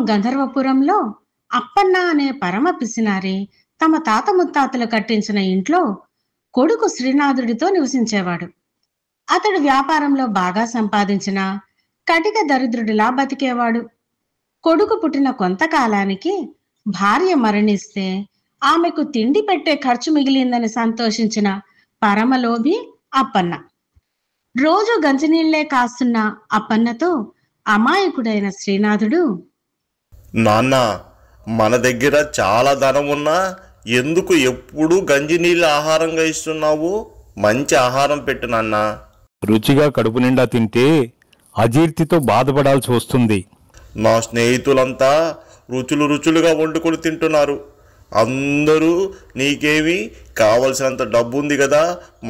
గంధర్వపురంలో అప్పన్న అనే పరమ పిసినారి తమ తాత ముత్తాతలు కట్టించిన ఇంట్లో కొడుకు శ్రీనాథుడితో నివసించేవాడు. అతడు వ్యాపారంలో బాగా సంపాదించిన కటిక దరిద్రుడిలా బతికేవాడు. కొడుకు పుట్టిన కొంతకాలానికి భార్య మరణిస్తే ఆమెకు తిండి పెట్టే ఖర్చు మిగిలిందని సంతోషించిన పరమలోభి అప్పన్న. రోజు గంజినీళ్లే కాస్తున్న అప్పన్నతో అమాయకుడైన శ్రీనాథుడు, నాన్న, మన దగ్గర చాలా ధనం ఉన్నా ఎందుకు ఎప్పుడూ గంజినీళ్ళు ఆహారంగా ఇస్తున్నావు? మంచి ఆహారం పెట్టు నాన్న. రుచిగా కడుపు నిండా తింటే అజీర్తితో బాధపడాల్సి వస్తుంది. నా స్నేహితులంతా రుచులుగా వండుకొని తింటున్నారు. అందరూ నీకేమి కావలసినంత డబ్బు ఉంది కదా,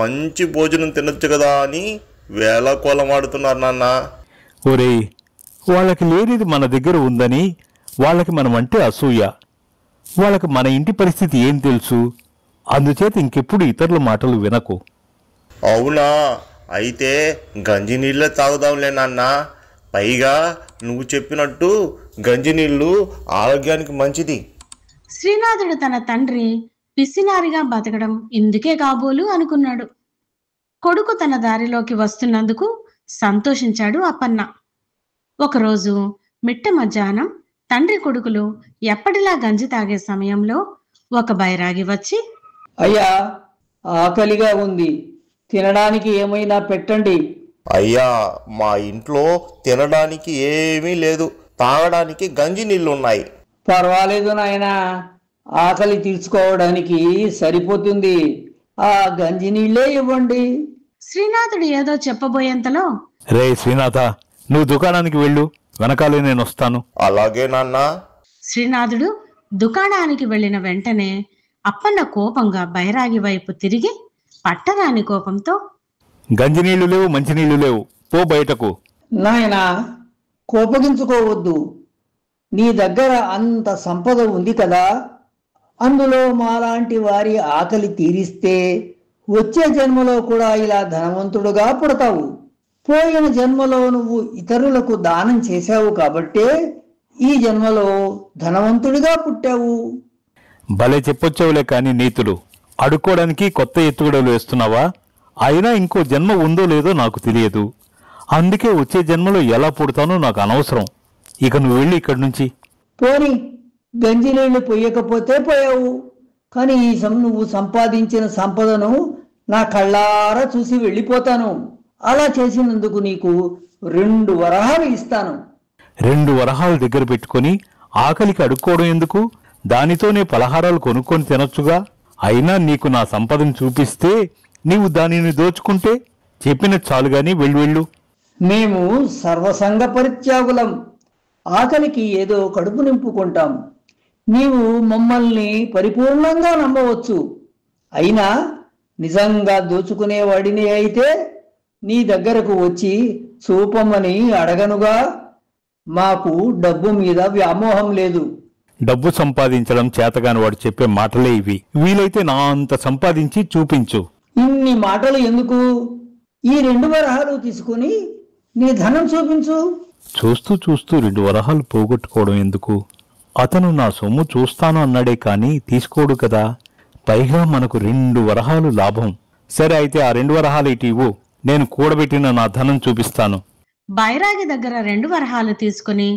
మంచి భోజనం తినొచ్చు కదా అని వేళకోళమాడుతున్నారు నాన్న. ఒరేయ్, వాళ్ళకి లేనిది మన దగ్గర ఉందని వాళ్ళకి మనమంటే అసూయ. వాళ్ళకి మన ఇంటి పరిస్థితి ఏం తెలుసు? అందుచేత ఇంకెప్పుడు ఇతరుల మాటలు వినకు. అవునా? అయితే గంజినీళ్ళే తాగుదాంలే నాన్న. పైగా నువ్వు చెప్పినట్టు గంజినీళ్ళు ఆరోగ్యానికి మంచిది. శ్రీనాథుడు తన తండ్రి పిసినారిగా బతకడం ఇందుకే కాబోలు అనుకున్నాడు. కొడుకు తన దారిలోకి వస్తున్నందుకు సంతోషించాడు అప్పన్న. ఒకరోజు మిట్ట మధ్యాహ్నం తండ్రి కొడుకులు ఎప్పటిలా గంజి తాగే సమయంలో ఒక బైరాగి వచ్చి, అయ్యా, ఆకలిగా ఉంది, తినడానికి ఏమైనా పెట్టండి. అయ్యా, మా ఇంట్లో తినడానికి ఏమీ లేదు, తాగడానికి గంజి నీళ్ళున్నాయి. పర్వాలేదు నాయనా, ఆకలి తీర్చుకోవడానికి సరిపోతుంది. ఆ గంజి నీళ్ళే ఇవ్వండి. శ్రీనాథుడు ఏదో చెప్పబోయేంతలో, రే శ్రీనాథ, నువ్వు దుకాణానికి వెళ్ళు, వెనకాలే నేను వస్తాను. అలాగే నాన్న. శ్రీనాథుడు దుకాణానికి వెళ్లిన వెంటనే అప్పన్న కోపంగా బైరాగి వైపు తిరిగి పట్టరాని కోపంతో, గంజినీళ్లు లేవు, మంచినీళ్లు లేవు, పో బయటకు. నాయనా, కోపగించుకోవద్దు. నీ దగ్గర అంత సంపద ఉంది కదా, అందులో మాలాంటి వారి ఆకలి తీరిస్తే వచ్చే జన్మలో కూడా ఇలా ధనవంతుడుగా పుడతావు. పోయిన జన్మలో నువ్వు ఇతరులకు దానం చేశావు కాబట్టే ఈ జన్మలో ధనవంతుడిగా పుట్టావు. భలే చెప్పొచ్చావులే కాని నీతులు. అడుక్కోవడానికి కొత్త ఎత్తుగడలు వేస్తున్నావా? అయినా ఇంకో జన్మ ఉందో లేదో నాకు తెలియదు. అందుకే వచ్చే జన్మలో ఎలా పుడతానో నాకు అనవసరం. ఇక నువ్వు వెళ్ళి ఇక్కడి నుంచి. పోని, గంజి నీళ్లు పొయ్యకపోతే పోయావు, కానీ నువ్వు సంపాదించిన సంపదను నా కళ్ళారా చూసి వెళ్ళిపోతాను. అలా చేసినందుకు నీకు 2 వరహాలు ఇస్తాను. 2 వరహాలు దగ్గర పెట్టుకొని ఆకలికి అడుక్కోవడం ఎందుకు? దానితోనే పలహారాలు కొనుక్కొని తినొచ్చుగా. అయినా నీకు నా సంపదను చూపిస్తే నీవు దానిని దోచుకుంటే చెప్పిన చాలుగాని వెళ్ళు. మేము సర్వసంగ పరిత్యాగులం. ఆకలికి ఏదో కడుపు నింపుకుంటాం. నీవు మమ్మల్ని పరిపూర్ణంగా నమ్మవచ్చు. అయినా నిజంగా దోచుకునేవాడిని అయితే నీ దగ్గరకు వచ్చి చూపమని అడగనుగా. మాకు డబ్బు మీద వ్యామోహం లేదు. డబ్బు సంపాదించడం చేతగాని వాడు చెప్పే మాటలే ఇవి. వీలైతే నా అంత సంపాదించి చూపించు. ఇన్ని మాటలు ఎందుకు? ఈ 2 వరహాలు తీసుకుని నీ ధనం చూపించు. చూస్తూ 2 వరహాలు పోగొట్టుకోవడం ఎందుకు? అతను నా సొమ్ము చూస్తాను అన్నాడే కాని తీసుకోడు కదా. పైగా మనకు 2 వరహాలు లాభం. సరే, అయితే ఆ 2 వరహాలు ఇటు ఇవ్వు, నేను కూడబెట్టిన నా ధనం చూపిస్తాను. బైరాగి దగ్గర 2 వరహాలు తీసుకుని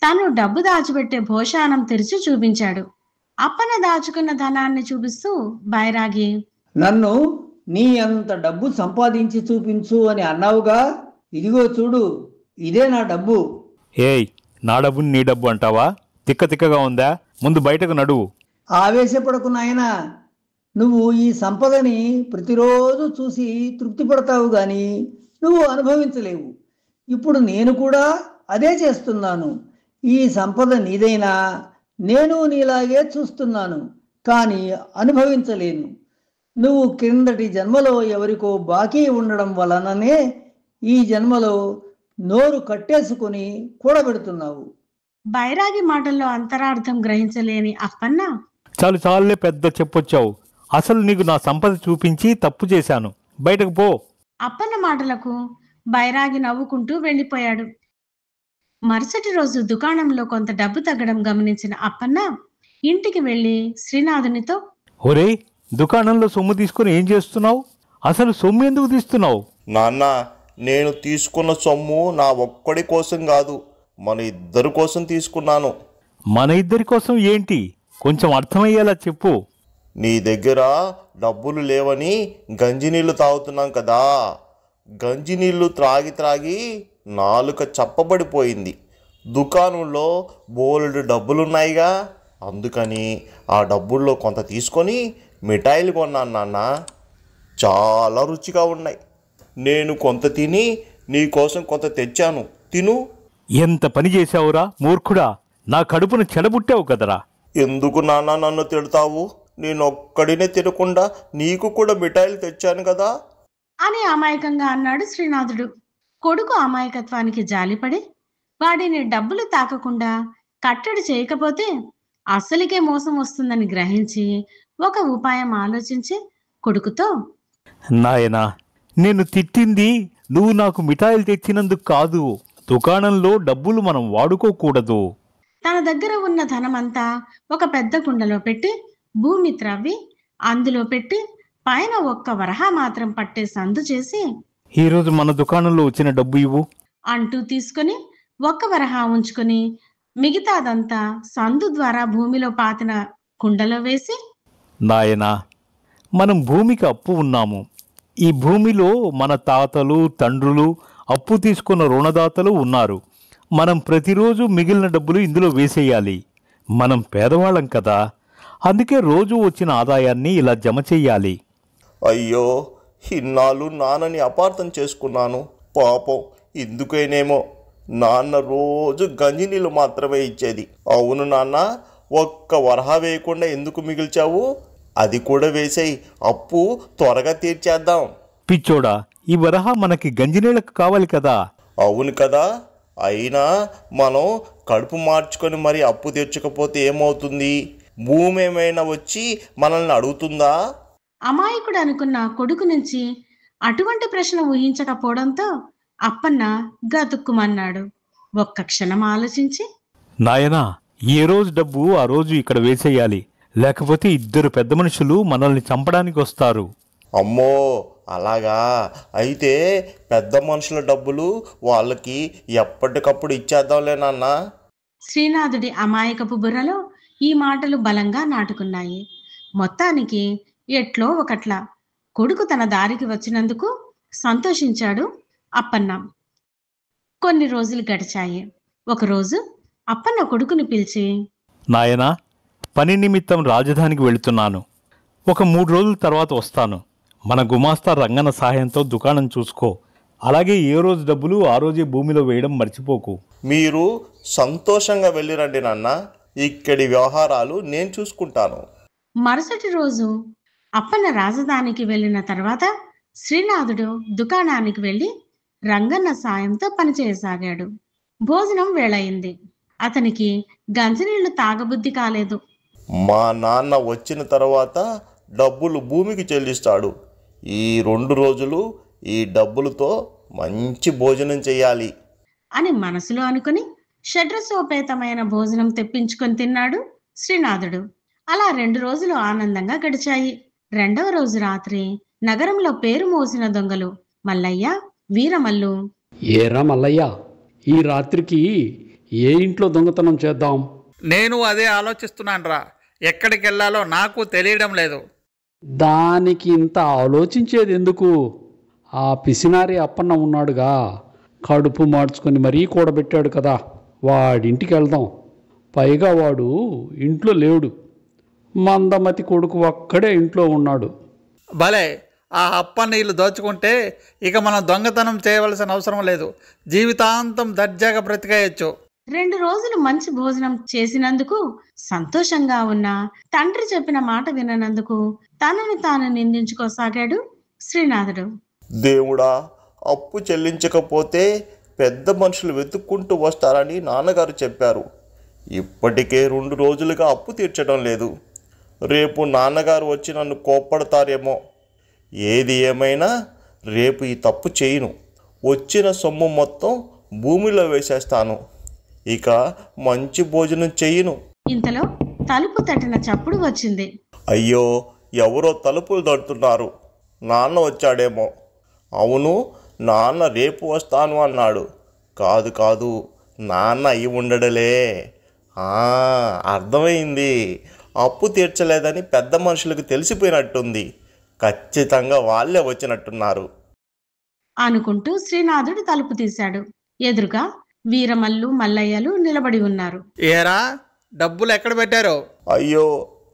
తాను డబ్బు దాచిపెట్టే భోషానం తెరిచి చూపించాడు. అప్పన దాచుకున్న ధనాన్ని చూపిస్తూ బైరాగి, నన్ను నీ అంత డబ్బు సంపాదించి చూపించు అని అన్నావుగా, ఇదిగో చూడు, ఇదే నా డబ్బు. ఏయ్, నా డబ్బుని నీ డబ్బు అంటావా? తిక్కగా ఉందా? ముందు బయటకు నడువు. ఆవేశపడకు నాయనా. నువ్వు ఈ సంపదని ప్రతిరోజు చూసి తృప్తి పడతావు గాని నువ్వు అనుభవించలేవు. ఇప్పుడు నేను కూడా అదే చేస్తున్నాను. ఈ సంపద నీదైనా నేను నీలాగే చూస్తున్నాను, కానీ అనుభవించలేను. నువ్వు క్రిందటి జన్మలో ఎవరికో బాకీ ఉండడం వలననే ఈ జన్మలో నోరు కట్టేసుకుని కూడబెడుతున్నావు. బైరాగి మాటల్లో అంతరార్థం గ్రహించలేని అప్పన్న, చాలులే, పెద్ద చెప్పొచ్చావు. అసలు నీకు నా సంపద చూపించి తప్పు చేశాను, బయటకు పో. అప్పన్న మాటలకు బైరాగి నవ్వుకుంటూ వెళ్ళిపోయాడు. మరుసటి రోజు దుకాణంలో కొంత డబ్బు తగ్గడం గమనించిన అప్పన్న ఇంటికి వెళ్ళి శ్రీనాథునితో, ఒరే, దుకాణంలో సొమ్ము తీసుకుని ఏం చేస్తున్నావు? అసలు సొమ్ము ఎందుకు తీస్తున్నావు? నాన్న, నేను తీసుకున్న సొమ్ము నా ఒక్కడి కోసం కాదు, మన ఇద్దరి కోసం తీసుకున్నాను. మన ఇద్దరి కోసం ఏంటి? కొంచెం అర్థమయ్యేలా చెప్పు. నీ దగ్గర డబ్బులు లేవని గంజినీళ్ళు తాగుతున్నాం కదా. గంజినీళ్ళు త్రాగి త్రాగి నాలుక చప్పబడిపోయింది. దుకాణంలో బోలెడు డబ్బులున్నాయిగా, అందుకని ఆ డబ్బుల్లో కొంత తీసుకొని మిఠాయిలు కొన్నాను నాన్న. చాలా రుచిగా ఉన్నాయి. నేను కొంత తిని నీకోసం కొంత తెచ్చాను, తిను. ఎంత పని చేశావురా మూర్ఖుడా! నా కడుపును చెడబుట్టావు కదరా. ఎందుకు నాన్న నన్ను తిడతావు? నేనొక్కడినే తినకుండా నీకు కూడా మిఠాయిలు తెచ్చాను కదా అని అమాయకంగా అన్నాడు శ్రీనాథుడు. కొడుకు అమాయకత్వానికి జాలిపడి వాడిని డబ్బులు తాకకుండా కట్టడి చేయకపోతే అసలుకే మోసం వస్తుందని గ్రహించి ఒక ఉపాయం ఆలోచించి కొడుకుతో, నాయనా, నేను తిట్టింది నువ్వు నాకు మిఠాయిలు తెచ్చినందుకు కాదు. దుకాణంలో డబ్బులు మనం వాడుకోకూడదు. తన దగ్గర ఉన్న ధనమంతా ఒక పెద్ద కుండలో పెట్టి భూమి త్రవ్వి అందులో పెట్టి పైన ఒక్క వరహా మాత్రం పట్టే సందు చేసి, ఈరోజు మన దుకాణంలో వచ్చిన డబ్బు ఇవ్వు అంటూ తీసుకుని ఒక్క వరహా ఉంచుకుని మిగతాదంతా సందు ద్వారా భూమిలో పాతిన కుండలో వేసి, నాయనా, మనం భూమికి అప్పు ఉన్నాము. ఈ భూమిలో మన తాతలు తండ్రులు అప్పు తీసుకున్న రుణదాతలు ఉన్నారు. మనం ప్రతిరోజు మిగిలిన డబ్బులు ఇందులో వేసేయాలి. మనం పేదవాళ్ళం కదా, అందుకే రోజు వచ్చిన ఆదాయాన్ని ఇలా జమ చెయ్యాలి. అయ్యో, ఇన్నాళ్ళు నాన్నని అపార్థం చేసుకున్నాను. పాపం, ఎందుకైనేమో నాన్న రోజు గంజినీళ్ళు మాత్రమే ఇచ్చేది. అవును నాన్న, ఒక్క వరహా వేయకుండా ఎందుకు మిగిల్చావు? అది కూడా వేసేయి, అప్పు త్వరగా తీర్చేద్దాం. పిచ్చోడా, ఈ వరహా మనకి గంజినీళ్ళకు కావాలి కదా. అవును కదా, అయినా మనం కడుపు మార్చుకొని మరి అప్పు తీర్చకపోతే ఏమవుతుంది? భూమి ఏమైనా వచ్చి మనల్ని అడుగుతుందా? అమాయకుడు అనుకున్న కొడుకు నుంచి అటువంటి ప్రశ్న ఊహించకపోవడంతో అప్పన్న గతుక్కుమన్నాడు. ఒక్క క్షణం ఆలోచించి, నాయనా, ఏ రోజు డబ్బు ఆ రోజు ఇక్కడ వేసేయాలి. లేకపోతే ఇద్దరు పెద్ద మనుషులు మనల్ని చంపడానికి వస్తారు. అమ్మో, అలాగా? అయితే పెద్ద మనుషుల డబ్బులు వాళ్ళకి ఎప్పటికప్పుడు ఇచ్చేద్దాంలే నాన్న. శ్రీనాథుడి అమాయకపు బుర్రలో ఈ మాటలు బలంగా నాటుకున్నాయి. మొత్తానికి ఎట్లో ఒకట్లా కొడుకు తన దారికి వచ్చినందుకు సంతోషించాడు అప్పన్న. కొన్ని రోజులు గడిచాయి. ఒకరోజు అప్పన్న కొడుకుని పిలిచి, నాయనా, పని నిమిత్తం రాజధానికి వెళుతున్నాను. ఒక 3 రోజుల తర్వాత వస్తాను. మన గుమాస్తా రంగన్న సహాయంతో దుకాణం చూసుకో. అలాగే ఏ రోజు డబ్బులు ఆ రోజే భూమిలో వేయడం మర్చిపోకు. మీరు సంతోషంగా వెళ్ళిరండి నాన్న, ఇక్కడి వ్యవహారాలు నేను చూసుకుంటాను. మరుసటి రోజు అప్పన్న రాజధానికి వెళ్ళిన తర్వాత శ్రీనాథుడు దుకాణానికి వెళ్ళి రంగన్న సాయంతో పనిచేయసాగాడు. భోజనం వేళయింది. అతనికి గంజినీళ్లు తాగబుద్ధి కాలేదు. మా నాన్న వచ్చిన తర్వాత డబ్బులు భూమికి చెల్లిస్తాడు. ఈ 2 రోజులు ఈ డబ్బులతో మంచి భోజనం చెయ్యాలి అని మనసులో అనుకుని షడ్రసోపేతమైన భోజనం తెప్పించుకొని తిన్నాడు శ్రీనాథుడు. అలా 2 రోజులు ఆనందంగా గడిచాయి. 2వ రోజు రాత్రి నగరంలో పేరు మోసిన దొంగలు మల్లయ్య, వీరమల్లు, ఏరా మల్లయ్య, ఈ రాత్రికి ఏ ఇంట్లో దొంగతనం చేద్దాం? నేను అదే ఆలోచిస్తున్నానురా. ఎక్కడికి వెళ్ళాలో నాకు తెలియడం లేదు. దానికి ఇంత ఆలోచించేది ఎందుకు? ఆ పిసినారి అప్పన్న ఉన్నాడుగా, కడుపు మార్చుకొని మరీ కూడబెట్టాడు కదా, వాడింటికి వెళ్దాం. పైగా వాడు ఇంట్లో లేడు. మందమతి కొడుకు ఒక్కడే ఇంట్లో ఉన్నాడు. భలే, ఆ అప్ప నీళ్ళు దోచుకుంటే ఇక మనం దొంగతనం చేయవలసిన అవసరం లేదు. జీవితాంతం దర్జాగా బ్రతికేయచ్చు. 2 రోజులు మంచి భోజనం చేసినందుకు సంతోషంగా ఉన్న తండ్రి చెప్పిన మాట విననందుకు తనని తాను నిందించుకోసాగాడు శ్రీనాథుడు. దేవుడా, అప్పు చెల్లించకపోతే పెద్ద మనుషులు వెతుక్కుంటూ వస్తారని నాన్నగారు చెప్పారు. ఇప్పటికే 2 రోజులుగా అప్పు తీర్చడం లేదు. రేపు నాన్నగారు వచ్చి నన్ను కోప్పడతారేమో. ఏది ఏమైనా రేపు ఈ తప్పు చేయను. వచ్చిన సొమ్ము మొత్తం భూమిలో వేసేస్తాను. ఇక మంచి భోజనం చెయ్యను. ఇంతలో తలుపు తట్టిన చప్పుడు వచ్చింది. అయ్యో, ఎవరో తలుపులు తడుతున్నారు. నాన్న వచ్చాడేమో. అవును, నాన్న రేపు వస్తాను అన్నాడు. కాదు కాదు, నాన్న అయి ఉండడలే. అర్థమైంది. అప్పు తీర్చలేదని పెద్ద మనుషులకు తెలిసిపోయినట్టుంది. ఖచ్చితంగా వాళ్ళే వచ్చినట్టున్నారు అనుకుంటూ శ్రీనాథుడు తలుపు తీశాడు. ఎదురుగా వీరమల్లు, మల్లయ్యలు నిలబడి ఉన్నారు. ఏరా, డబ్బులు ఎక్కడ పెట్టారో? అయ్యో,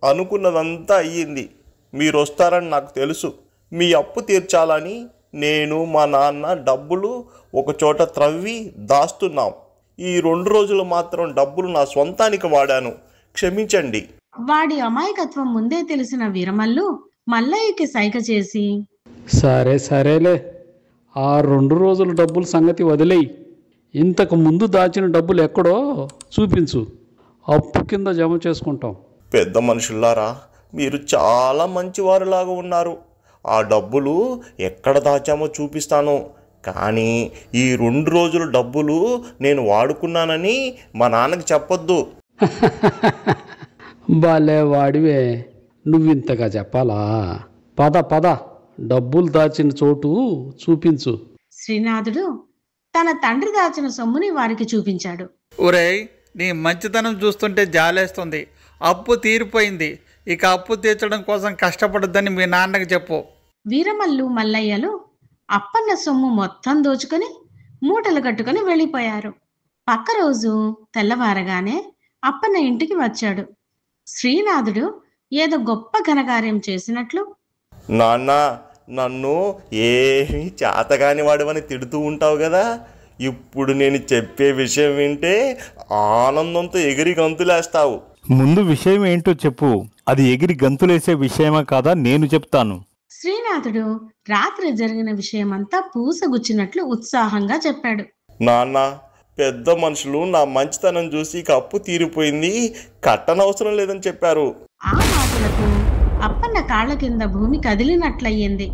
అనుకున్నదంతా అయ్యింది. మీరు వస్తారని నాకు తెలుసు. మీ అప్పు తీర్చాలని నేను, మా నాన్న డబ్బులు ఒకచోట త్రవ్వి దాస్తున్నాం. ఈ 2 రోజులు మాత్రం డబ్బులు నా సొంతానికి వాడాను. క్షమించండి. వాడి అమాయకత్వం ముందే తెలిసిన వీరమల్లు మల్లయ్యకి సైగ చేసి, సరేలే, ఆ 2 రోజుల డబ్బుల సంగతి వదిలేయి. ఇంతకు ముందు దాచిన డబ్బులు ఎక్కడో చూపించు, అప్పు కింద జమ చేసుకుంటాం. పెద్ద మనుషులారా, మీరు చాలా మంచివారులాగా ఉన్నారు. ఆ డబ్బులు ఎక్కడ దాచామో చూపిస్తాను. కానీ ఈ 2 రోజుల డబ్బులు నేను వాడుకున్నానని మా నాన్నకి చెప్పొద్దు. బాలే వాడివే, నువ్వింతగా చెప్పాలా? పద డబ్బులు దాచిన చోటు చూపించు. శ్రీనాథుడు తన తండ్రి దాచిన సొమ్ముని వారికి చూపించాడు. ఒరేయ్, నీ మంచితనం చూస్తుంటే జాలేస్తుంది. అప్పు తీరిపోయింది. ఇక అప్పు తీర్చడం కోసం కష్టపడొద్దని మీ నాన్నకి చెప్పు. వీరమల్లు, మల్లయ్యలు అప్పన్న సొమ్ము మొత్తం దోచుకొని మూటలు కట్టుకొని వెళ్ళిపోయారు. పక్క రోజు తెల్లవారగానే అప్పన్న ఇంటికి వచ్చాడు. శ్రీనాథుడు ఏదో గొప్ప ఘనకార్యం చేసినట్లు, నాన్న, నన్ను ఏమీ చేతగాని వాడివని తిడుతూ ఉంటావు కదా. ఇప్పుడు నేను చెప్పే విషయం వింటే ఆనందంతో ఎగిరి గంతులేస్తావు. ముందు విషయం ఏంటో చెప్పు. అది ఎగిరి గంతులేసే విషయమా కాదా నేను చెప్తాను. శ్రీనాథుడు రాత్రి జరిగిన విషయమంతా పూసగుచ్చినట్లు ఉత్సాహంగా చెప్పాడు. నాన్న, పెద్ద మనుషులు నా మంచితనం చూసి ఇక అప్పు తీరిపోయింది, కట్టనవసరం లేదని చెప్పారు. ఆ మాటలకు అప్పన్న కాళ్ల కింద భూమి కదిలినట్లయింది.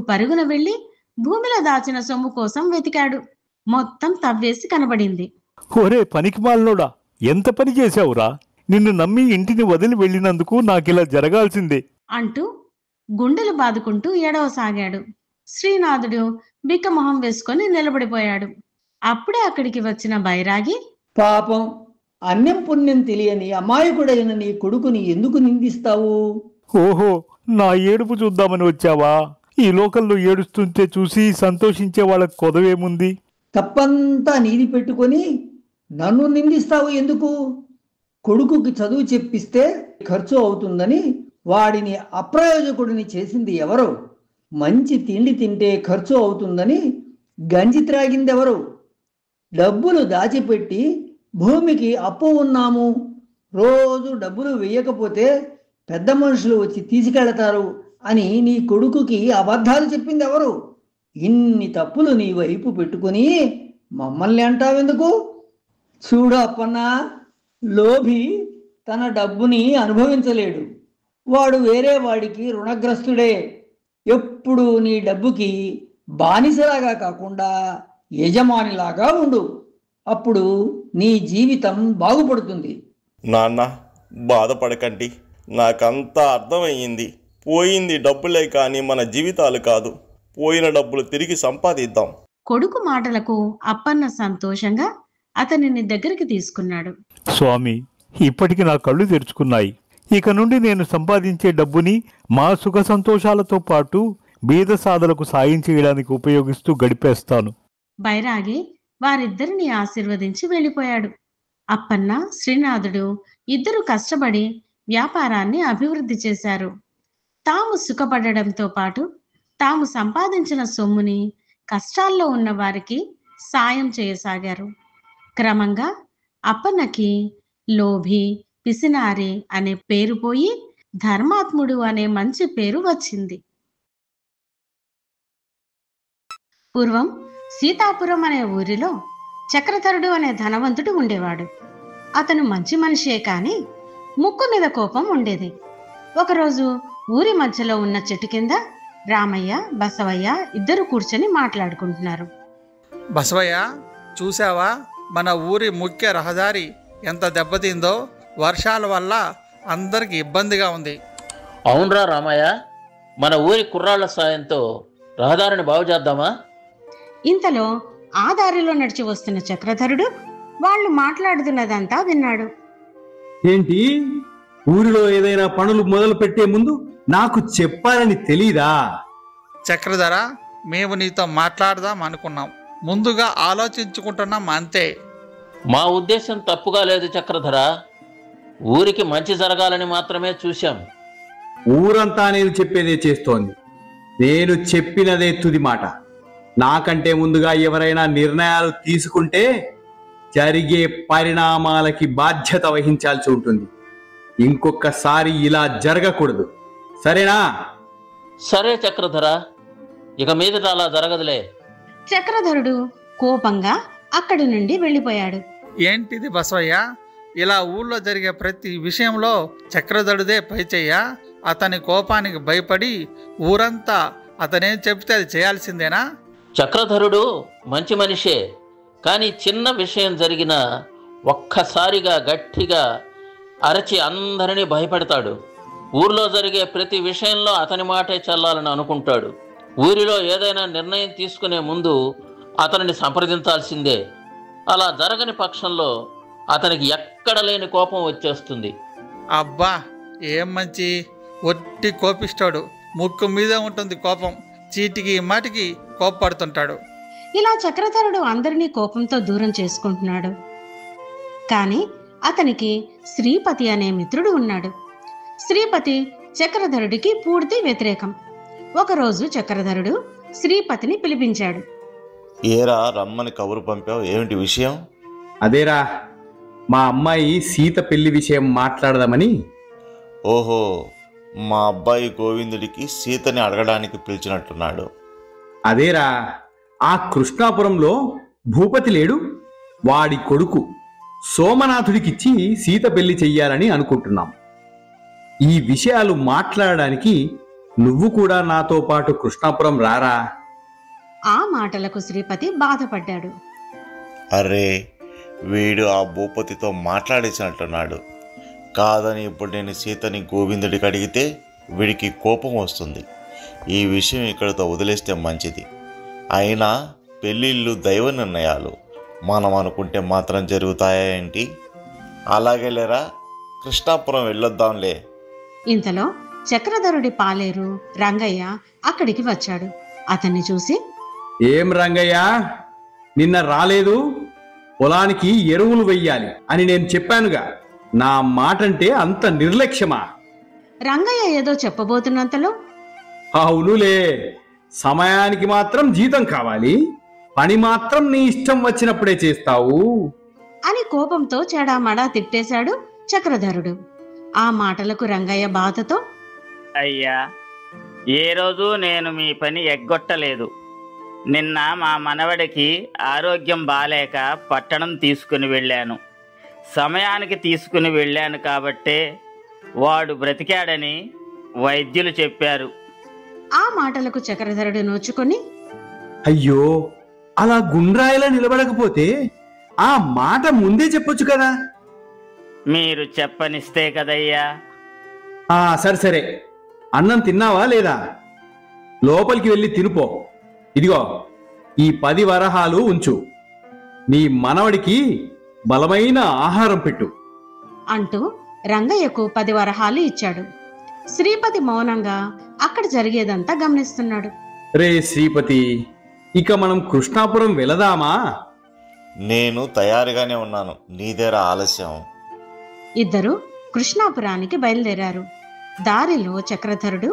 పరుగున వెళ్లి భూమిలో దాచిన సొమ్ము కోసం వెతికాడు. మొత్తం తవ్వేసి కనబడింది. ఒరే పనికిమాలినోడా, ఎంత పని చేశావురా! నిన్ను నమ్మి ఇంటిని వదిలి వెళ్ళినందుకు నాకిలా జరగాల్సిందే అంటూ గుండెలు బాదుకుంటూ ఏడవసాగాడు. శ్రీనాథుడు బిక్కమొహం వేసుకొని నిలబడిపోయాడు. అప్పుడే అక్కడికి వచ్చిన బైరాగి, పాపం, అన్యం పుణ్యం తెలియని అమాయకుడైన నీ కొడుకుని ఎందుకు నిందిస్తావు? ఓహో, నా ఏడుపు చూద్దామని వచ్చావా? ఈ లోకల్లో ఏడుస్తుంటే చూసి సంతోషించే వాళ్ళకి కొదవేముంది? తప్పంతా నీది పెట్టుకొని నన్ను నిందిస్తావు ఎందుకు? కొడుకుకి చదువు చెప్పిస్తే ఖర్చు అవుతుందని వాడిని అప్రయోజకుడిని చేసింది ఎవరు? మంచి తిండి తింటే ఖర్చు అవుతుందని గంజి త్రాగిందెవరు? డబ్బులు దాచిపెట్టి భూమికి అప్పు ఉన్నాము, రోజు డబ్బులు వేయకపోతే పెద్ద మనుషులు వచ్చి తీసుకెళతారు అని నీ కొడుకుకి అబద్ధాలు చెప్పింది ఎవరు? ఇన్ని తప్పులు నీ వైపు పెట్టుకుని మమ్మల్ని అంటావెందుకు? చూడు అప్పన్న, లోభి తన డబ్బుని అనుభవించలేడు. వాడు వేరే వాడికి రుణగ్రస్తుడే. ఎప్పుడు నీ డబ్బుకి బానిసలాగా కాకుండా యజమానిలాగా ఉండు. అప్పుడు నీ జీవితం బాగుపడుతుంది. నాన్న, బాధపడకండి. నాకంతా అర్థమయ్యింది. పోయింది డబ్బులే కానీ మన జీవితాలు కాదు. పోయిన డబ్బులు తిరిగి సంపాదిద్దాం. కొడుకు మాటలకు అప్పన్న సంతోషంగా అతనిని దగ్గరికి తీసుకున్నాడు. స్వామి, ఇప్పటికి నా కళ్ళు తెరుచుకున్నాయి. ఇక నుండి నేను సంపాదించే డబ్బుని మా సుఖ సంతోషాలతో పాటు బీద సాధలకు సాయం చేయడానికి ఉపయోగిస్తూ గడిపేస్తాను. బైరాగి వారిద్దరిని ఆశీర్వదించి వెళ్ళిపోయాడు. అప్పన్న, శ్రీనాథుడు ఇద్దరు కష్టపడి వ్యాపారాన్ని అభివృద్ధి చేశారు. తాము సుఖపడడంతో పాటు తాము సంపాదించిన సొమ్ముని కష్టాల్లో ఉన్న వారికి సాయం చేయసాగారు. క్రమంగా అప్పన్నకి లోభి, పిసినారి అనే పేరు పోయి ధర్మాత్ముడు అనే మంచి పేరు వచ్చింది. పూర్వం సీతాపురం అనే ఊరిలో చక్రధరుడు అనే ధనవంతుడు ఉండేవాడు. అతను మంచి మనిషే కాని ముక్కు మీద కోపం ఉండేది. ఒకరోజు ఊరి మధ్యలో ఉన్న చెట్టు కింద రామయ్య, బసవయ్య ఇద్దరు కూర్చొని మాట్లాడుకుంటున్నారు. బసవయ్య, చూసావా, మన ఊరి ముఖ్య రహదారి ఎంత దెబ్బతిందో, వర్షాల వల్ల అందరికీ ఇబ్బందిగా ఉంది. అవునరా రామయ్య, మన ఊరి కుర్రాళ్ల సాయంతో రహదారిని బాగు చేద్దామా? ఇంతలో ఆ దారిలో నడిచి వస్తున్న చక్రధరుడు వాళ్ళు మాట్లాడుతున్నదంతా విన్నాడు. ఏంటి, ఊరిలో ఏదైనా పనులు మొదలు పెట్టే ముందు నాకు చెప్పాలని తెలీదా? చక్రధర, మేము నీతో మాట్లాడదాం అనుకున్నాం, ముందుగా ఆలోచించుకుంటున్నాం అంతే. మా ఉద్దేశం తప్పుగా లేదు చక్రధర, ఊరికి మంచి జరగాలని మాత్రమే చూశాం. ఊరంతా నేను చెప్పేదే చేస్తోంది. నేను చెప్పినదే తుది మాట. నాకంటే ముందుగా ఎవరైనా నిర్ణయాలు తీసుకుంటే జరిగే పరిణామాలకి బాధ్యత వహించాల్సి ఉంటుంది. ఇంకొకసారి ఇలా జరగకూడదు, సరేనా? సరే చక్రధర, ఇక మీదట అలా జరగదులే. చక్రధరుడు కోపంగా అక్కడి నుండి వెళ్ళిపోయాడు. ఏంటిది బసవయ్య, ఇలా ఊళ్ళో జరిగే ప్రతి విషయంలో చక్రధరుడే పైచెయ్య? అతని కోపానికి భయపడి ఊరంతా అతనేం చెప్తే అది చేయాల్సిందేనా? చక్రధరుడు మంచి మనిషే, కానీ చిన్న విషయం జరిగినా ఒక్కసారిగా గట్టిగా అరచి అందరినీ భయపెడతాడు. ఊర్లో జరిగే ప్రతి విషయంలో అతని మాటే చెల్లాలని అనుకుంటాడు. ఊరిలో ఏదైనా నిర్ణయం తీసుకునే ముందు అతనిని సంప్రదించాల్సిందే. అలా జరగని పక్షంలో అతనికి ఎక్కడ లేని కోపం వచ్చేస్తుంది. అబ్బా, ఏం మంచి ఒట్టి కోపిస్తాడు, ముక్కు మీద ఉంటుంది కోపం, చీటికి మాటికి కోప్పడుతుంటాడు. ఇలా చక్రధరుడు అందరినీ కోపంతో దూరం చేసుకుంటున్నాడు. కానీ అతనికి శ్రీపతి అనే మిత్రుడు ఉన్నాడు. శ్రీపతి చక్రధరుడికి పూర్తి వ్యతిరేకం. ఒకరోజు చక్రధరుడు శ్రీపతిని పిలిపించాడు. ఏరా, రమ్మని కబురు పంపావు, ఏమిటి విషయం? అదేరా, మా అమ్మాయి సీత పెళ్లి విషయం మాట్లాడదామని. ఓహో, మా అబ్బాయి గోవిందుడికి సీతని అడగడానికి పిలిచినట్టున్నాడు. అదేరా, ఆ కృష్ణాపురంలో భూపతి లేడు, వాడి కొడుకు సోమనాథుడికిచ్చి సీత పెళ్లి చెయ్యాలని అనుకుంటున్నాం. ఈ విషయాలు మాట్లాడడానికి నువ్వు కూడా నాతో పాటు కృష్ణాపురం రారా? ఆ మాటలకు శ్రీపతి బాధపడ్డాడు. అరే, వీడు ఆ భూపతితో మాట్లాడేసినట్టున్నాడు. కాదని ఇప్పుడు నేను సీతని గోవిందుడికి అడిగితే వీడికి కోపం వస్తుంది. ఈ విషయం ఇక్కడితో వదిలేస్తే మంచిది. అయినా పెళ్ళిళ్ళు దైవ నిర్ణయాలు, మనం అనుకుంటే మాత్రం జరుగుతాయా ఏంటి? అలాగే లేరా, కృష్ణాపురం వెళ్ళొద్దాంలే. ఇంతలో చక్రధరుడి పాలేరు రంగయ్య అక్కడికి వచ్చాడు. అతన్ని చూసి, ఏం రంగయ్య, నిన్న రాలేదు? పొలానికి ఎరువులు వెయ్యాలి అని నేను చెప్పానుగా. నా మాటంటే అంత నిర్లక్ష్యమా? రంగయ్య ఏదో చెప్పబోతున్నంతలో, అవునులే, సమయానికి మాత్రం జీతం కావాలి, పని మాత్రం నీ ఇష్టం వచ్చినప్పుడే చేస్తావు అని కోపంతో చెడామడా తిట్టేశాడు చక్రధరుడు. ఆ మాటలకు రంగయ్య బాధతో, అయ్యా, ఏ రోజు నేను మీ పని ఎగ్గొట్టలేదు. నిన్న మా మనవడికి ఆరోగ్యం బాలేక పట్టణం తీసుకుని వెళ్ళాను. సమయానికి తీసుకుని వెళ్ళాను కాబట్టే వాడు బ్రతికాడని వైద్యులు చెప్పారు. ఆ మాటలకు చక్రధరుడు నోచుకొని, అయ్యో, అలా గుండ్రాయిలా నిలబడకపోతే ఆ మాట ముందే చెప్పొచ్చు కదా. మీరు చెప్పనిస్తే కదయ్యా. సరే సరే, అన్నం తిన్నావా లేదా? లోపలికి వెళ్ళి తినుపో. ఇదిగో, ఈ 10 వరహాలు ఉంచు. నీ మనవడికి బలమైన ఆహారం పెట్టు అంటూ రంగయ్యకు 10 వరహాలు ఇచ్చాడు. శ్రీపతి మౌనంగా అక్కడ జరిగేదంతా గమనిస్తున్నాడు. రే శ్రీపతి, ఇక మనం కృష్ణాపురం వెళదామా? నేను తయారుగానే ఉన్నాను, నీదేరా ఆలస్యం. ఇద్దరు కృష్ణాపురానికి బయలుదేరారు. దారిలో చక్రధరుడు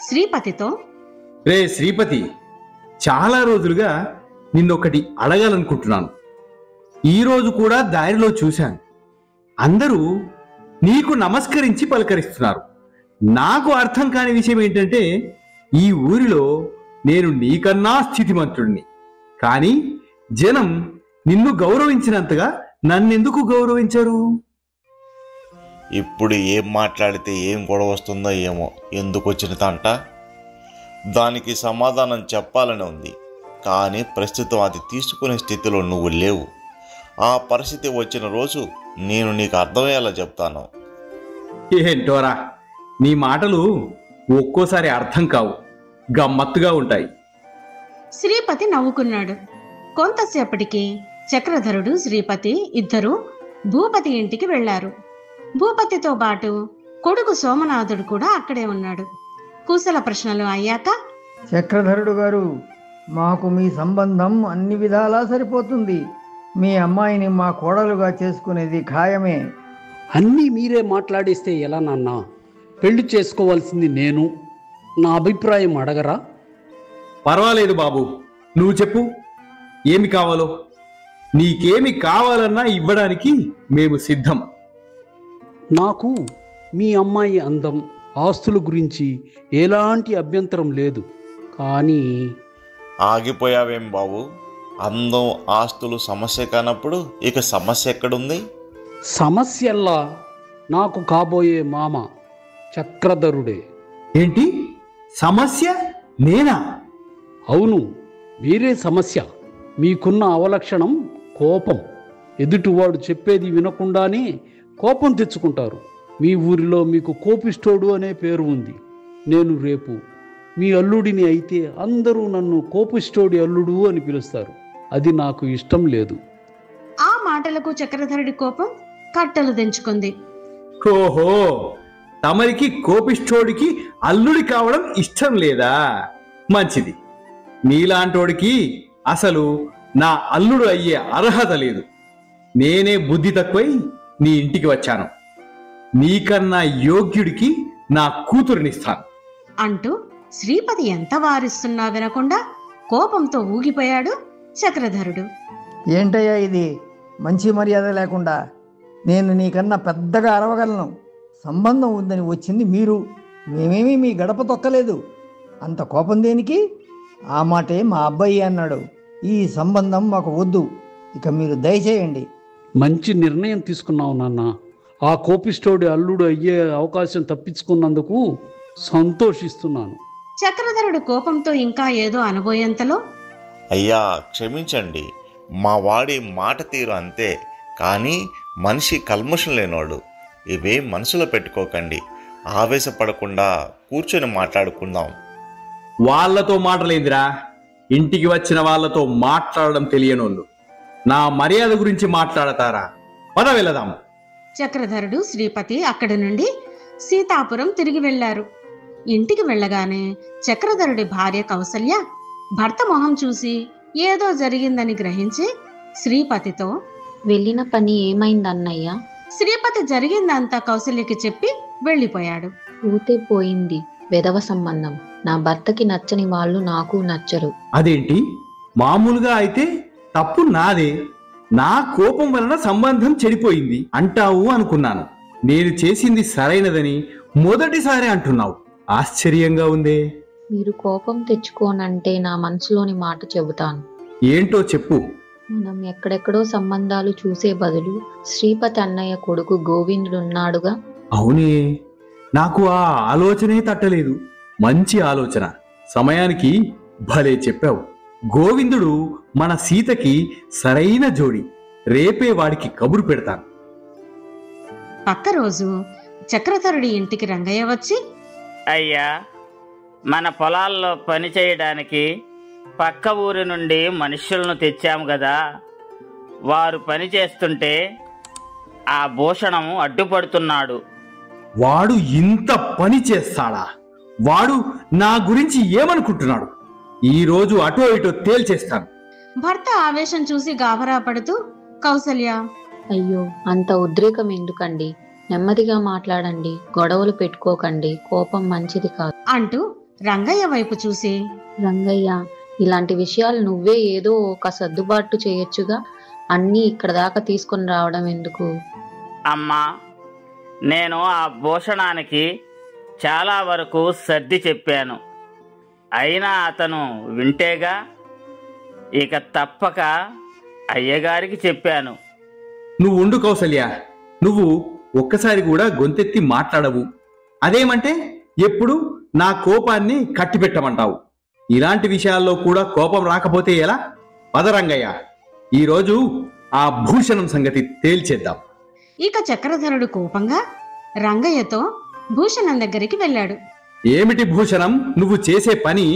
శ్రీపతితో, రే శ్రీపతి, చాలా రోజులుగా నిన్నొకటి అడగాలనుకుంటున్నాను. ఈరోజు కూడా దారిలో చూశాను. అందరూ నీకు నమస్కరించి పలకరిస్తున్నారు. నాకు అర్థం కాని విషయం ఏంటంటే, ఈ ఊరిలో నేను నీకన్నా స్థితిమంతుడిని, కానీ జనం నిన్ను గౌరవించినంతగా నన్నెందుకు గౌరవించరు? ఇప్పుడు ఏం మాట్లాడితే ఏం గొడవ వస్తుందో ఏమో, ఎందుకు వచ్చిన తంట? దానికి సమాధానం చెప్పాలని ఉంది, కానీ ప్రస్తుతం అది తీసుకునే స్థితిలో నువ్వు లేవు. ఆ పరిస్థితి వచ్చిన రోజు నేను నీకు అర్థమయ్యేలా చెప్తాను. ఏంటోరా, నీ మాటలు ఒక్కోసారి అర్థం కావు, గమ్మత్తుగా ఉంటాయి. శ్రీపతి నవ్వుకున్నాడు. కొంతసేపటికి చక్రధరుడు, శ్రీపతి ఇద్దరూ భూపతి ఇంటికి వెళ్లారు. భూపతితో పాటు కొడుకు సోమనాథుడు కూడా అక్కడే ఉన్నాడు. కుశల ప్రశ్నలు అయ్యాక, చక్రధరుడు గారు, మాకు మీ సంబంధం అన్ని విధాలా సరిపోతుంది. మీ అమ్మాయిని మా కోడలుగా చేసుకునేది ఖాయమే. అన్నీ మీరే మాట్లాడేస్తే ఎలా నాన్న? పెళ్లి చేసుకోవాల్సింది నేను. నా అభిప్రాయం అడగరా? పర్వాలేదు బాబు, నువ్వు చెప్పు, ఏమి కావాలో. నీకేమి కావాలన్నా ఇవ్వడానికి మేము సిద్ధం. నాకు మీ అమ్మాయి అందం, ఆస్తుల గురించి ఎలాంటి అభ్యంతరం లేదు. కానీ ఆగిపోయావేం బాబు? అందం, ఆస్తులు సమస్య కానప్పుడు ఇక సమస్య ఎక్కడుంది? సమస్యల్లా నాకు కాబోయే మామ చక్రధరుడే. ఏంటి సమస్య? నేనా? అవును, మీరే సమస్య. మీకున్న అవలక్షణం కోపం. ఎదుటివాడు చెప్పేది వినకుండానే కోపం తెచ్చుకుంటారు. మీ ఊరిలో మీకు కోపిష్టోడు అనే పేరు ఉంది. నేను రేపు మీ అల్లుడిని అయితే అందరూ నన్ను కోపిష్టోడి అల్లుడు అని పిలుస్తారు. అది నాకు ఇష్టం లేదు. ఆ మాటలకు చక్రధరుడి కోపం కట్టలు తెంచుకుంది. ఓహో, తమరికి కోపిష్టోడికి అల్లుడి కావడం ఇష్టం లేదా? మంచిది. నీలాంటోడికి అసలు నా అల్లుడు అయ్యే అర్హత లేదు. నేనే బుద్ధి తక్కువై నీ ఇంటికి వచ్చాను. నీకన్నా యోగ్యుడికి నా కూతురునిస్తాను అంటూ శ్రీపతి ఎంత వారిస్తున్నా వినకుండా కోపంతో ఊగిపోయాడు చక్రధరుడు. ఏంటయ్యా ఇది? మంచి మర్యాద లేకుండా. నేను నీకన్నా పెద్దగా అరవగలను. సంబంధం ఉందని వచ్చింది మీరు. మేమేమీ మీ గడప తొక్కలేదు. అంత కోపం దేనికి? ఆ మాటే మా అబ్బాయి అన్నాడు. ఈ సంబంధం మాకు వద్దు. ఇక మీరు దయచేయండి. మంచి నిర్ణయం తీసుకున్నావు నాన్న. ఆ కోపిష్టోడి అల్లుడు అయ్యే అవకాశం తప్పించుకున్నందుకు సంతోషిస్తున్నాను. చక్రధరుడు కోపంతో ఇంకా ఏదో అనబోయేంతలో, అయ్యా క్షమించండి, మా వాడి మాట తీరు అంతే, కానీ మనిషి కల్మషం లేనోడు. ఇవేం మనసులో పెట్టుకోకండి. ఆవేశపడకుండా కూర్చొని మాట్లాడుకుందాం. వాళ్లతో మాటలేందిరా? ఇంటికి వచ్చిన వాళ్లతో మాట్లాడడం తెలియనోళ్ళు నా మర్యాద గురించి మాట్లాడతారా? పద వెళదాం. చక్రధరుడు, శ్రీపతి అక్కడి నుండి సీతాపురం తిరిగి వెళ్లారు. ఇంటికి వెళ్ళగానే చక్రధరుడి భార్య కౌసల్య భర్త మొహం చూసి ఏదో జరిగిందని గ్రహించి శ్రీపతితో, వెళ్ళిన పని ఏమైందన్నయ్య? శ్రీపతి జరిగిందంతా కౌసల్యకి చెప్పి వెళ్ళిపోయాడు. పూతే పోయింది వెధవ సంబంధం. నా భర్తకి నచ్చని వాళ్ళు నాకు నచ్చరు. అదేంటి? మామూలుగా అయితే తప్పు నాదే. నా కోపం వలన సంబంధం చెడిపోయింది అంటావు అనుకున్నాను. నేను చేసింది సరైనదని మొదటిసారి అంటున్నావు. ఆశ్చర్యంగా ఉందే. మీరు కోపం తెచ్చుకోనంటే నా మనసులోని మాట చెబుతాను. ఏంటో చెప్పు. మనం ఎక్కడెక్కడో సంబంధాలు చూసే బదులు శ్రీపతి అన్నయ్య కొడుకు గోవిందుడున్నాడుగా. అవునే, నాకు ఆ ఆలోచనే తట్టలేదు. మంచి ఆలోచన. సమయానికి భలే చెప్పావు. గోవిందుడు మన సీతకి సరైన జోడి. రేపే వాడికి కబురు పెడతాను. పక్క రోజు చక్రధరుడి ఇంటికి రంగయ్య వచ్చి, అయ్యా, మన పొలాల్లో పని చేయడానికి పక్క ఊరి నుండి మనుష్యులను తెచ్చాము కదా. వారు పని చేస్తుంటే ఆ భూషణం అడ్డుపడుతున్నాడు. వాడు ఇంత పని చేస్తాడా? వాడు నా గురించి ఏమనుకుంటున్నాడు? ఈరోజు అటో ఇటో తేల్చేస్తాను. భర్త ఆవేశం చూసి గాభరా పడుతూ కౌసల్య, అయ్యో, అంత ఉద్రేకం ఎందుకండి? నెమ్మదిగా మాట్లాడండి, గొడవలు పెట్టుకోకండి. కోపం మంచిది కాదు అంటూ రంగయ్య వైపు చూసి, రంగయ్య, ఇలాంటి విషయాలు నువ్వే ఏదో ఒక సర్దుబాటు చేయొచ్చుగా. అన్నీ ఇక్కడ దాకా తీసుకొని రావడం ఎందుకు? అమ్మా, నేను ఆ భూషణానికి చాలా వరకు సర్ది చెప్పాను. అయినా అతను వింటేగా. ఇక తప్పక అయ్యగారికి చెప్పాను. నువ్వు ఉండు కౌసల్య. నువ్వు ఒక్కసారి కూడా గొంతెత్తి మాట్లాడవు. అదేమంటే ఎప్పుడు నా కోపాన్ని కట్టిపెట్టమంటావు. ఇలాంటి విషయాల్లో కూడా కోపం రాకపోతే ఎలా? పదరంగయ్య, ఈరోజు ఆ భూషణం సంగతి తేల్చేద్దాం. ఇక చక్రధరుడు కోపంగా రంగయ్యతో భూషణం దగ్గరికి వెళ్ళాడు. ఏమిటి భూషణం నువ్వు చేసే పని?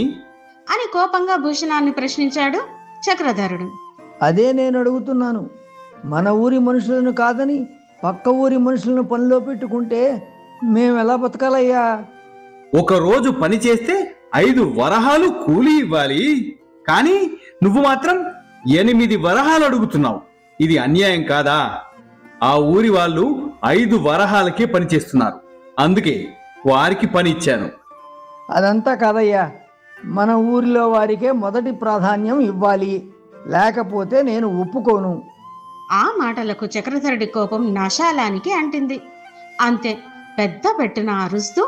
అని కోపంగా భూషణాన్ని ప్రశ్నించాడు చక్రధరుడు. అదే నేను అడుగుతున్నాను. మన ఊరి మనుషులను కాదని పక్క ఊరి మనుషులను పనిలో పెట్టుకుంటే మేమెలా బతకాలయ్యా? ఒకరోజు పని చేస్తే 5 వరహాలు కూలీ ఇవ్వాలి, కానీ నువ్వు మాత్రం 8 వరహాలు అడుగుతున్నావు. ఇది అన్యాయం కాదా? ఆ ఊరి వాళ్ళు 5 వరహాలకే పని చేస్తున్నారు, అందుకే వారికి పని ఇచ్చాను. అదంతా కాదయ్యా, మన ఊరిలో వారికే మొదటి ప్రాధాన్యం ఇవ్వాలి, లేకపోతే నేను ఒప్పుకోను. ఆ మాటలకు చక్రధరుడి కోపం నశాలానికి అంటింది. అంతే, పెద్ద పెట్టిన అరుస్తూ,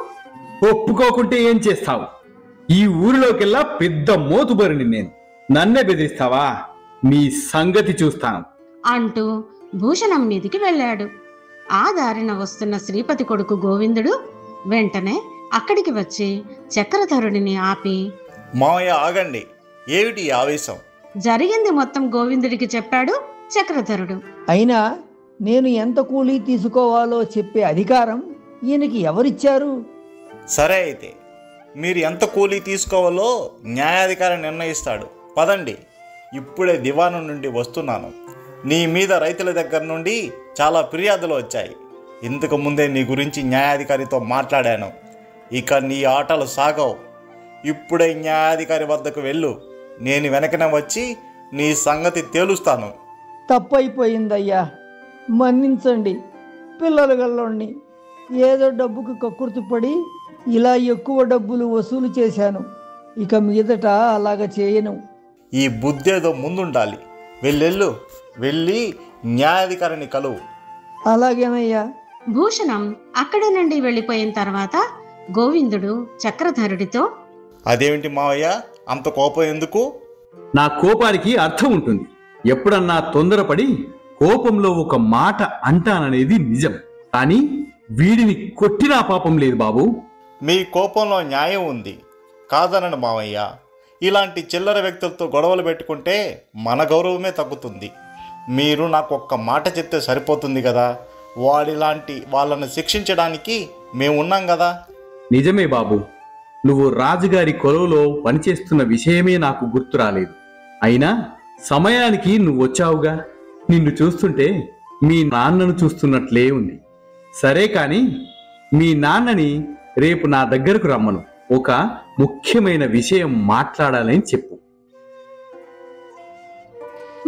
ఒప్పుకోకుంటే ఏం చేస్తావు? ఈ ఊరిలోకెల్లా పెద్ద మోతుబరిని నేను. నన్నే బెదిరిస్తావా? నీ సంగతి చూస్తాను అంటూ భూషణం మీదికి వెళ్ళాడు. ఆ దారిన వస్తున్న శ్రీపతి కొడుకు గోవిందుడు వెంటనే అక్కడికి వచ్చి చక్రధరుడిని ఆపి, మావయ్య ఆగండి, ఏమిటి ఈ ఆవేశం? జరిగింది మొత్తం గోవిందుడికి చెప్పాడు చక్రధరుడు. అయినా నేను ఎంత కూలీ తీసుకోవాలో చెప్పే అధికారం ఈయనకి ఎవరిచ్చారు? సరే అయితే మీరు ఎంత కూలీ తీసుకోవాలో న్యాయాధికారి నిర్ణయిస్తాడు. పదండి, ఇప్పుడే దివాను నుండి వస్తున్నాను. నీ మీద రైతుల దగ్గర నుండి చాలా ఫిర్యాదులు వచ్చాయి. ఇంతకు ముందే నీ గురించి న్యాయాధికారితో మాట్లాడాను. ఇక నీ ఆటలు సాగవు. ఇప్పుడే న్యాయాధికారి వద్దకు వెళ్ళు. నేను వెనకనే వచ్చి నీ సంగతి తేలుస్తాను. తప్పైపోయిందయ్యా, మన్నించండి. పిల్లలు గల్లోని ఏదో డబ్బుకు కక్కుర్తిపడి ఇలా ఎక్కువ డబ్బులు వసూలు చేశాను. ఇక మీదట అలాగ చేయను. ఈ బుద్ధేదో ముందుండాలి. వెళ్ళెళ్ళు, వెళ్ళి న్యాయాధికారిని కలువు. అలాగేనయ్యా. భూషణం అక్కడి నుండి వెళ్ళిపోయిన తర్వాత గోవిందుడు చక్రధరుడితో, అదేమిటి మావయ్య, అంత కోపం ఎందుకు? నా కోపానికి అర్థం ఉంటుంది. ఎప్పుడన్నా తొందరపడి కోపంలో ఒక మాట అంటాననేది నిజం, కానీ వీడిని కొట్టినా పాపం లేదు బాబు. మీ కోపంలో న్యాయం ఉంది, కాదనను మావయ్య. ఇలాంటి చిల్లర వ్యక్తులతో గొడవలు పెట్టుకుంటే మన గౌరవమే తగ్గుతుంది. మీరు నాకు ఒక్క మాట చెప్తే సరిపోతుంది కదా. వాడిలాంటి వాళ్ళను శిక్షించడానికి మేమున్నాం కదా. నిజమే బాబు, నువ్వు రాజుగారి కొలువులో పనిచేస్తున్న విషయమే నాకు గుర్తు రాలేదు. అయినా సమయానికి నువ్వు వచ్చావుగా. నిన్ను చూస్తుంటే మీ నాన్నను చూస్తున్నట్లే ఉంది. సరే కాని మీ నాన్నని రేపు నా దగ్గరకు రమ్మను. ఒక ముఖ్యమైన విషయం మాట్లాడాలని చెప్పు.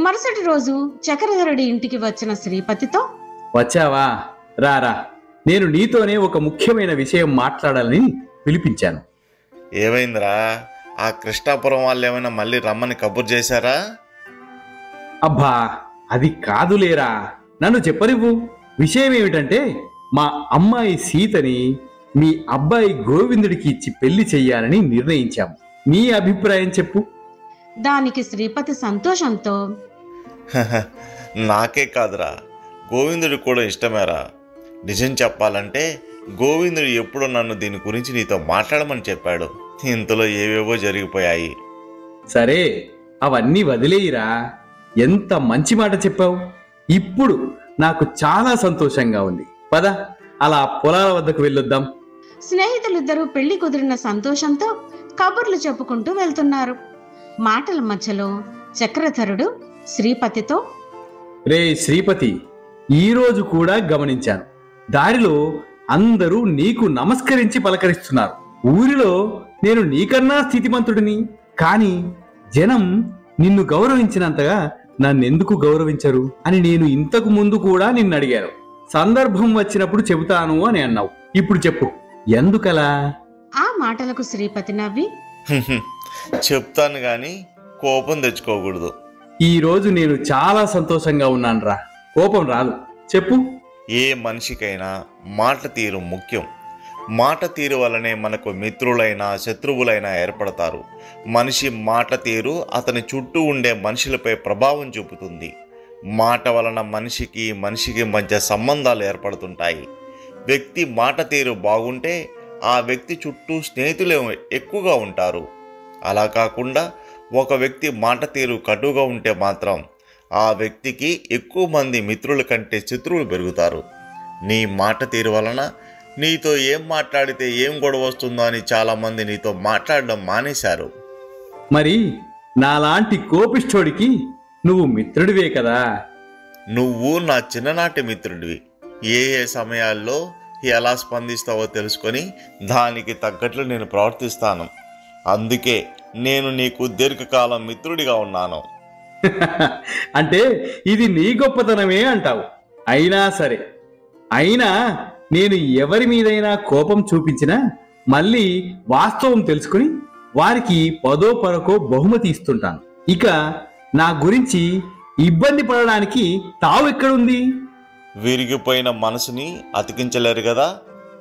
మరుసటి రోజు చక్రధరుడి ఇంటికి వచ్చిన శ్రీపతితో, వచ్చావా? రారా, నేను నీతోనే ఒక ముఖ్యమైన విషయం మాట్లాడాలని పిలిపించాను. ఏమైందిరా? ఆ కృష్ణాపురం వాళ్ళు ఏమైనా మళ్ళీ రమ్మని కబురు చేశారా? అబ్బా, అది కాదులేరా, నన్ను చెప్పనివ్వు. విషయం ఏమిటంటే, మా అమ్మాయి సీతని మీ అబ్బాయి గోవిందుడికి ఇచ్చి పెళ్లి చెయ్యాలని నిర్ణయించాము. నీ అభిప్రాయం చెప్పు. దానికి శ్రీపతి సంతోషంతో, నాకే కాదురా, గోవిందుడు కూడా ఇష్టమేరా. నిజం చెప్పాలంటే గోవిందుడు ఎప్పుడో నన్ను దీని గురించి నీతో మాట్లాడమని చెప్పాడు. ఇంతలో ఏవేవో జరిగిపోయాయి. సరే, అవన్నీ వదిలేయిరా. ఎంత మంచి మాట చెప్పావు. ఇప్పుడు నాకు చాలా సంతోషంగా ఉంది. పద, అలా పొలాల వద్దకు వెళ్ళొద్దాం. స్నేహితులిద్దరూ పెళ్లి కుదిరిన సంతోషంతో కబుర్లు చెప్పుకుంటూ వెళ్తున్నారు. మాటల మధ్యలో చక్రధరుడు శ్రీపతితో, రే శ్రీపతి, ఈరోజు కూడా గమనించాను, దారిలో అందరూ నీకు నమస్కరించి పలకరిస్తున్నారు. ఊరిలో నేను నీకన్నా స్థితిమంతుడిని, కానీ జనం నిన్ను గౌరవించినంతగా నన్నెందుకు గౌరవించరు అని నేను ఇంతకు ముందు కూడా నిన్ను అడిగాను. సందర్భం వచ్చినప్పుడు చెబుతాను అని అన్నావు. ఇప్పుడు చెప్పు, ఎందుకలా? ఆ మాటలకు శ్రీపతి నవ్వి, చెప్తాను గాని కోపం తెచ్చుకోకూడదు. ఈ రోజు నేను చాలా సంతోషంగా ఉన్నానురా. కోపం రాదు, చెప్పు. ఏ మనిషికైనా మాట తీరు ముఖ్యం. మాట తీరు వలనే మనకు మిత్రులైనా శత్రువులైనా ఏర్పడతారు. మనిషి మాట తీరు అతని చుట్టూ ఉండే మనుషులపై ప్రభావం చూపుతుంది. మాట వలన మనిషికి మధ్య సంబంధాలు ఏర్పడుతుంటాయి. వ్యక్తి మాట తీరు బాగుంటే ఆ వ్యక్తి చుట్టూ స్నేహితులే ఎక్కువగా ఉంటారు. అలా కాకుండా ఒక వ్యక్తి మాట తీరు కటుగా ఉంటే మాత్రం ఆ వ్యక్తికి ఎక్కువ మంది మిత్రుల కంటే శత్రువులు పెరుగుతారు. నీ మాట తీరు వలన నీతో ఏం మాట్లాడితే ఏం గొడవ వస్తుందో అని చాలామంది నీతో మాట్లాడడం మానేశారు. మరి నాలాంటి కోపిష్ఠోడికి నువ్వు మిత్రుడివే కదా. నువ్వు నా చిన్ననాటి మిత్రుడివి. ఏ ఏ సమయాల్లో ఎలా స్పందిస్తావో తెలుసుకొని దానికి తగ్గట్లు నేను ప్రవర్తిస్తాను. అందుకే నేను నీకు దీర్ఘకాలం మిత్రుడిగా ఉన్నాను. అంటే ఇది నీ గొప్పతనమే అంటావు. అయినా నేను ఎవరి మీదైనా కోపం చూపించినా మళ్ళీ వాస్తవం తెలుసుకుని వారికి పదో పరకో బహుమతి ఇస్తుంటాను. ఇక నా గురించి ఇబ్బంది పడడానికి తావు ఎక్కడుంది? విరిగిపోయిన మనసుని అతికించలేరు కదా.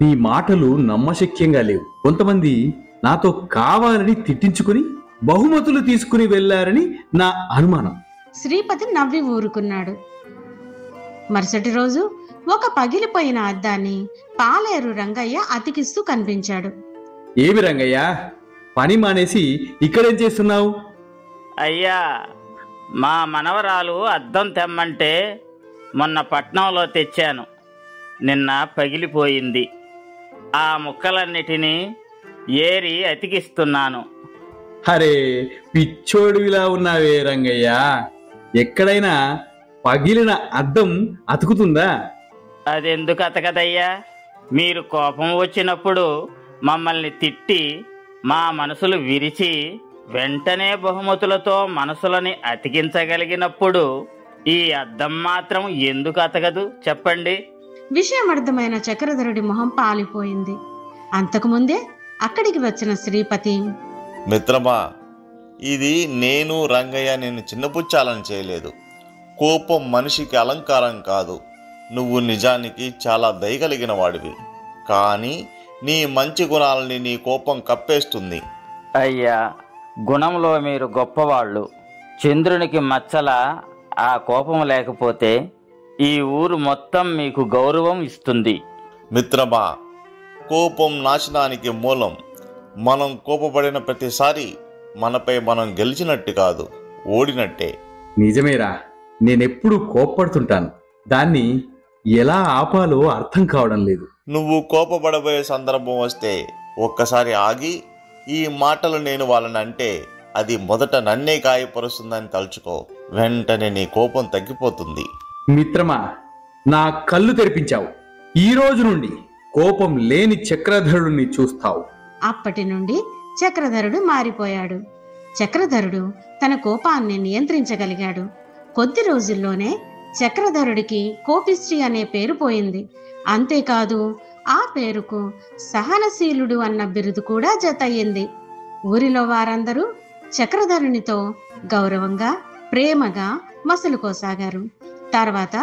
నీ మాటలు నమ్మశక్యంగా లేవు. కొంతమంది నాతో కావాలని తిట్టించుకుని బహుమతులు తీసుకుని వెళ్లారని నా అనుమానం. శ్రీపతి నవ్వి ఊరుకున్నాడు. మరుసటి రోజు ఒక పగిలిపోయిన అద్దాన్ని పాలేరు రంగయ్య అతికిస్తూ కనిపించాడు. ఏమి రంగయ్య, పని మానేసి ఇక్కడేం చేస్తున్నావు? అయ్యా, మా మనవరాలు అద్దం తెమ్మంటే మొన్న పట్నంలో తెచ్చాను. నిన్న పగిలిపోయింది. ఆ ముక్కలన్నిటినీ ఏరి అతికిస్తున్నాను. అరే, పిచ్చోడివిలా ఉన్నావే రంగయ్య. ఎక్కడైనా పగిలిన అద్దం అతుకుతుందా? అదెందుకు అతకదయ్యా? మీరు కోపం వచ్చినప్పుడు మమ్మల్ని తిట్టి మా మనసులు విరిచి వెంటనే బహుమతులతో మనసులని అతికించగలిగినప్పుడు ఈ అద్దం మాత్రం ఎందుకు అతకదు చెప్పండి? విషయం అర్థమైన చక్రధరుడి మొహం పాలిపోయింది. అంతకుముందే అక్కడికి వచ్చిన శ్రీపతి, మిత్రమా, ఇది నేను రంగయ్య నేను చిన్నపుచ్చాలని చేయలేదు. కోపం మనిషికి అలంకారం కాదు. నువ్వు నిజానికి చాలా దయగలిగిన వాడివి. కానీ నీ మంచి గుణాలని నీ కోపం కప్పేస్తుంది. అయ్యా, గుణంలో మీరు గొప్పవాళ్ళు. చంద్రునికి మచ్చల ఆ కోపం లేకపోతే ఈ ఊరు మొత్తం మీకు గౌరవం ఇస్తుంది. మిత్రమా, కోపం నాశనానికి మూలం. మనం కోపపడిన ప్రతిసారి మనపై మనం గెలిచినట్టు కాదు, ఓడినట్టే. నిజమేరా, నేనెప్పుడు కోప్పడుతుంటాను. దాన్ని ఎలా ఆపాలో అర్థం కావడం లేదు. నువ్వు కోపపడబోయే సందర్భం వస్తే ఒక్కసారి ఆగి ఈ మాటలు నేను వాళ్ళని అంటే అది మొదట నన్నే గాయపరుస్తుందని తలుచుకో. వెంటనే నీ కోపం తగ్గిపోతుంది. మిత్రమా, నా కళ్ళు తెరిపించావు. ఈ రోజు నుండి కోపం లేని చక్రధరుడిని చూస్తావు. అప్పటి నుండి చక్రధరుడు మారిపోయాడు. చక్రధరుడు తన కోపాన్ని నియంత్రించగలిగాడు. కొద్ది రోజుల్లోనే చక్రధరుడికి కోపిష్టి అనే పేరు పోయింది. అంతేకాదు, ఆ పేరుకు సహనశీలుడు అన్న బిరుదు కూడా జతయ్యింది. ఊరిలో వారందరూ చక్రధరునితో గౌరవంగా ప్రేమగా మసలుకోసాగారు. తర్వాత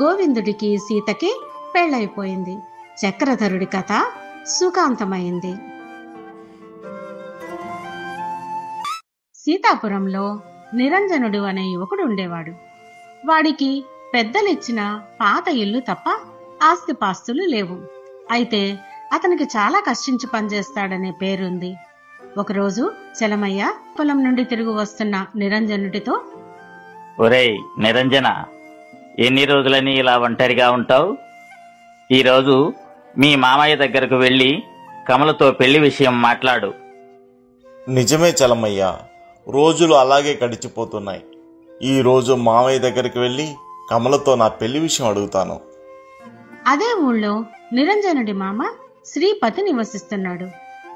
గోవిందుడికి సీతకి పెళ్ళైపోయింది. చక్రధరుడి కథ సుఖాంతమైంది. సీతాపురంలో నిరంజనుడు అనే యువకుడు ఉండేవాడు. వాడికి పెద్దలిచ్చిన పాత ఇల్లు తప్ప ఆస్తిపాస్తులు లేవు. అయితే అతనికి చాలా కష్టించి పనిచేస్తాడనే పేరుంది. ఒకరోజు చలమయ్య పొలం నుండి తిరిగి వస్తున్న నిరంజనుడితో, ఒరేయ్ నిరంజన, ఎన్ని రోజులని ఇలా ఒంటరిగా ఉంటావు? ఈరోజు మీ మామయ్య దగ్గరకు వెళ్ళి కమలతో పెళ్లి విషయం మాట్లాడు. నిజమే చలమయ్య, రోజులు అలాగే గడిచిపోతున్నాయి. ఈ రోజు మామయ్య దగ్గరికి వెళ్ళి కమలతో నా పెళ్లి విషయం అడుగుతాను. అదే ఊళ్ళో నిరంజనుడి మామ శ్రీపతి నివసిస్తున్నాడు.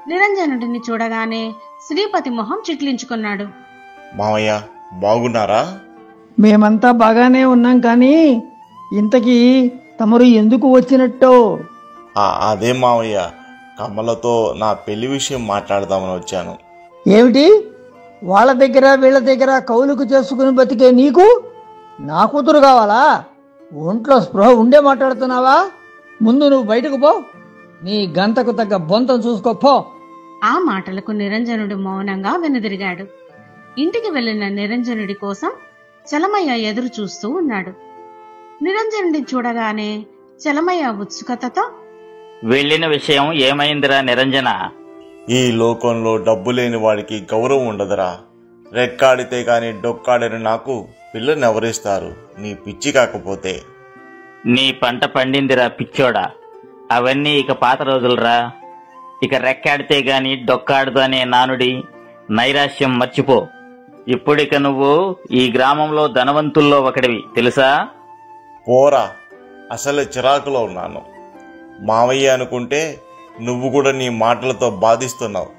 నిరంజనుడిని చూడగానే శ్రీపతి మొహం చిట్లించుకున్నాడు. మామయ్య, బాగున్నారా? మేమంతా బాగానే ఉన్నాం, కానీ ఇంతకీ తమరు ఎందుకు వచ్చినట్టో? అదే మామయ్య, కమలతో నా పెళ్లి విషయం మాట్లాడదామని వచ్చాను. ఏమిటి, వాళ్ళ దగ్గర వీళ్ళ దగ్గర కౌలుకు చేసుకుని బతికే నీకు నా కూతురు కావాలా? ఒంట్లో స్పృహ ఉండే మాట్లాడుతున్నావా? ముందు నువ్వు బయటకు పో, నీ గంతకు తగ్గ బొంతం చూసుకోపో. ఆ మాటలకు నిరంజనుడు మౌనంగా వెనుదిరిగాడు. ఇంటికి వెళ్లిన నిరంజనుడి కోసం చలమయ్య ఎదురు చూస్తూ ఉన్నాడు. నిరంజనుడిని చూడగానే చలమయ్య ఉత్సుకతతో, వెళ్ళిన విషయం ఏమైందిరా నిరంజన? ఈ లోకంలో డబ్బు లేని వాడికి గౌరవం ఉండదురా. రెక్కాడితే గాని డొక్కాడని నాకు పిల్లని ఎవరిస్తారు నీ పిచ్చి కాకపోతే? నీ పంట పండిందిరా పిచ్చోడా. అవన్నీ ఇక పాత రోజులరా. ఇక రెక్కాడితే గాని డొక్కాడదు అనే నానుడి నైరాశ్యం మర్చిపో. ఇప్పుడిక నువ్వు ఈ గ్రామంలో ధనవంతుల్లో ఒకడివి తెలుసా? పోరా, అసలే చిరాకులో ఉన్నాను. మావయ్య అనుకుంటే నువ్వు కూడా నీ మాటలతో బాధిస్తున్నావు.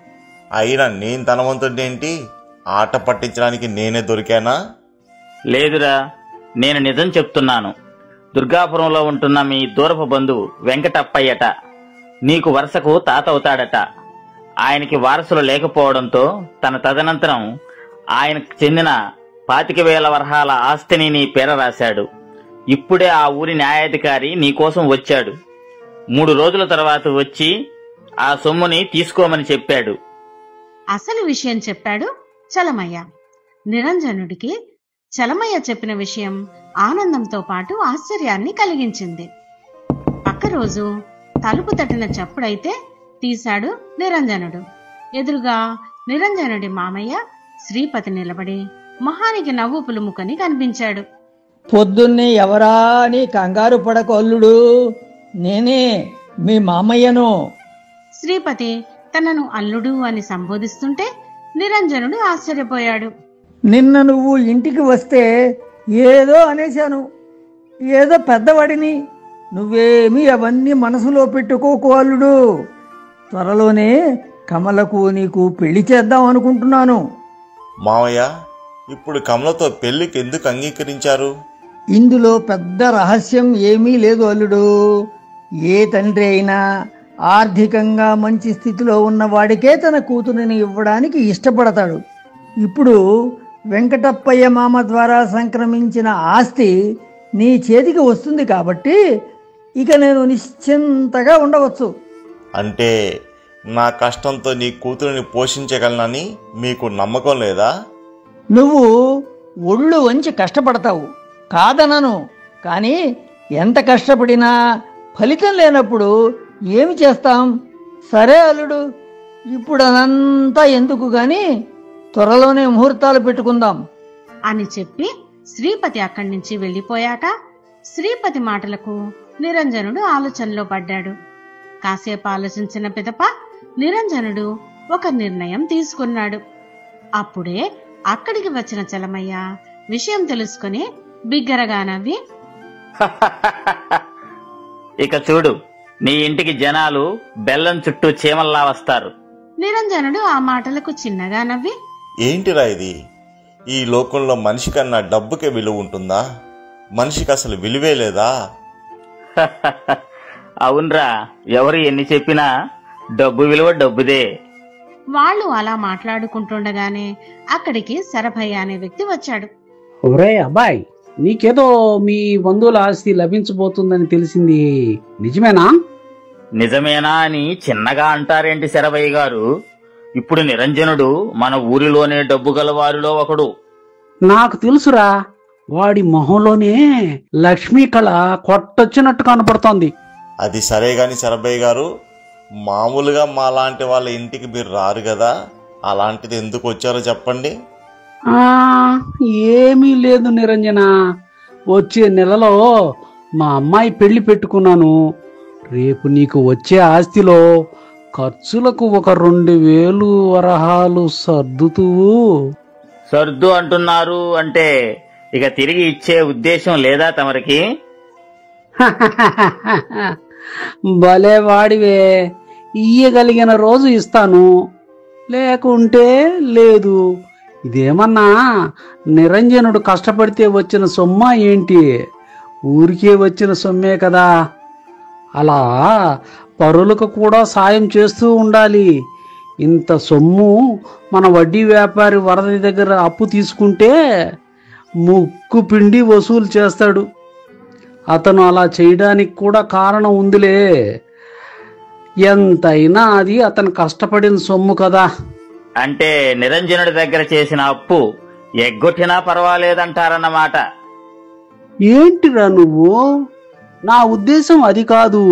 అయినా నేను ధనవంతుడేంటి? ఆట పట్టించడానికి నేనే దొరికానా? లేదురా, నేను నిజం చెప్తున్నాను. దుర్గాపురంలో ఉంటున్న మీ దూరపు బంధువు వెంకటప్పయ్యట నీకు వరుసకు తాత అవుతాడట. ఆయనకి వారసులు లేకపోవడంతో తన తదనంతరం ఆయనకు చెందిన 25,000 వరహాల ఆస్తిని నీ పేర రాశాడు. ఇప్పుడే ఆ ఊరి న్యాయాధికారి నీకోసం వచ్చాడు. 3 రోజుల తర్వాత వచ్చి ఆ సొమ్ముని తీసుకోమని చెప్పాడు. అసలు విషయం చెప్పాడు చలమయ్య. నిరంజనుడికి చలమయ్య చెప్పిన విషయం ఆనందంతో పాటు ఆశ్చర్యాన్ని కలిగించింది. పక్క రోజు తలుపు తట్టిన చప్పుడైతే తీశాడు నిరంజనుడు. ఎదురుగా నిరంజనుడి మామయ్య శ్రీపతి నిలబడి మొహానికి నవ్వు పులుముకొని కనిపించాడు. పొద్దున్నే ఎవరా అని కంగారు పడకు అల్లుడు, నేనే మీ మామయ్యను. శ్రీపతి తనను అల్లుడు అని సంబోధిస్తుంటే నిరంజనుడు ఆశ్చర్యపోయాడు. నిన్న నువ్వు ఇంటికి వస్తే ఏదో అనేశాను, ఏదో పెద్దవాడిని. నువ్వేమీ అవన్నీ మనసులో పెట్టుకోకు అల్లుడు. త్వరలోనే కమలకు నీకు పెళ్లి చేద్దాం అనుకుంటున్నాను. మావయ్య, ఇప్పుడు కమలతో పెళ్లికి ఎందుకు అంగీకరించారు? ఇందులో పెద్ద రహస్యం ఏమీ లేదు అల్లుడు. ఏ తండ్రి అయినా ఆర్థికంగా మంచి స్థితిలో ఉన్నవాడికే తన కూతురిని ఇవ్వడానికి ఇష్టపడతాడు. ఇప్పుడు వెంకటప్పయ్య మామ ద్వారా సంక్రమించిన ఆస్తి నీ చేతికి వస్తుంది కాబట్టి ఇక నేను నిశ్చింతగా ఉండవచ్చు. అంటే నా కష్టంతో నీ కూతురిని పోషించగలనని మీకు నమ్మకం లేదా? నువ్వు ఒళ్ళు వంచి కష్టపడతావు కాదనను, కానీ ఎంత కష్టపడినా ఫలితం లేనప్పుడు ఏమి చేస్తాం? సరే అల్లుడు, ఇప్పుడు అదంతా ఎందుకు గాని త్వరలోనే ముహూర్తాలు పెట్టుకుందాం అని చెప్పి శ్రీపతి అక్కడి నుంచి వెళ్లిపోయాక శ్రీపతి మాటలకు నిరంజనుడు ఆలోచనలో పడ్డాడు. కాసేపు ఆలోచించిన పిదప నిరంజనుడు ఒక నిర్ణయం తీసుకున్నాడు. అప్పుడే అక్కడికి వచ్చిన చలమయ్య విషయం తెలుసుకుని బిగ్గరగా నవ్వి, ఇక చూడు, నీ ఇంటికి జనాలు బెల్లం చుట్టూ చీమల్లా వస్తారు. నిరంజనుడు ఆ మాటలకు చిన్నగా నవ్వి, ఏంటిరా ఇది? ఈ లోకంలో మనిషి కన్నా డబ్బుకే విలువ ఉంటుందా? మనిషికి అసలు విలువే లేదా? అవునరా, ఎవరు ఎన్ని చెప్పినా డబ్బు విలువ డబ్బుదే. వాళ్ళు అలా మాట్లాడుకుంటుండగానే అక్కడికి శరభయ్య అనే వ్యక్తి వచ్చాడు. ఒరే అబ్బాయి, నీకేదో మీ బంధువుల ఆస్తి లభించబోతుందని తెలిసింది, నిజమేనా? నిజమేనా అని చిన్నగా అంటారేంటి శరభయ్య గారు? ఇప్పుడు నిరంజనుడు మన ఊరిలోనే డబ్బు గల వారిలో ఒకడు. నాకు తెలుసురా, వాడి మొహంలోనే లక్ష్మీ కళ కొట్టొచ్చినట్టు కనపడుతోంది. అది సరే గాని శరభయ్య గారు, మామూలుగా మా లాంటి వాళ్ళ ఇంటికి మీరు రారు కదా, అలాంటిది ఎందుకు వచ్చారో చెప్పండి. ఏమీ లేదు నిరంజన, వచ్చే నెలలో మా అమ్మాయి పెళ్లి పెట్టుకున్నాను. రేపు నీకు వచ్చే ఆస్తిలో ఖర్చులకు ఒక 2,000 వరహాలు సర్దుతువు. సర్దు అంటున్నారు అంటే ఇక తిరిగి ఇచ్చే ఉద్దేశం లేదా తమరికి? భలే వాడివే, ఇయ్యగలిగిన రోజు ఇస్తాను, లేకుంటే లేదు. ఇదేమన్నా నిరంజనుడు కష్టపడితే వచ్చిన సొమ్మా ఏంటి? ఊరికే వచ్చిన సొమ్మే కదా. అలా పరులకు కూడా సాయం చేస్తూ ఉండాలి. ఇంత సొమ్ము మన వడ్డీ వ్యాపారి వరద దగ్గర అప్పు తీసుకుంటే ముక్కు పిండి వసూలు చేస్తాడు. అతను అలా చేయడానికి కూడా కారణం ఉందిలే. ఎంతైనా అది అతను కష్టపడిన సొమ్ము కదా. అంటే నిరంజనుడి దగ్గర చేసిన అప్పు ఎగ్గొట్టినా పర్వాలేదంటారన్నమాట. ఏంటిరా నువ్వు? నా ఉద్దేశం అది కాదు.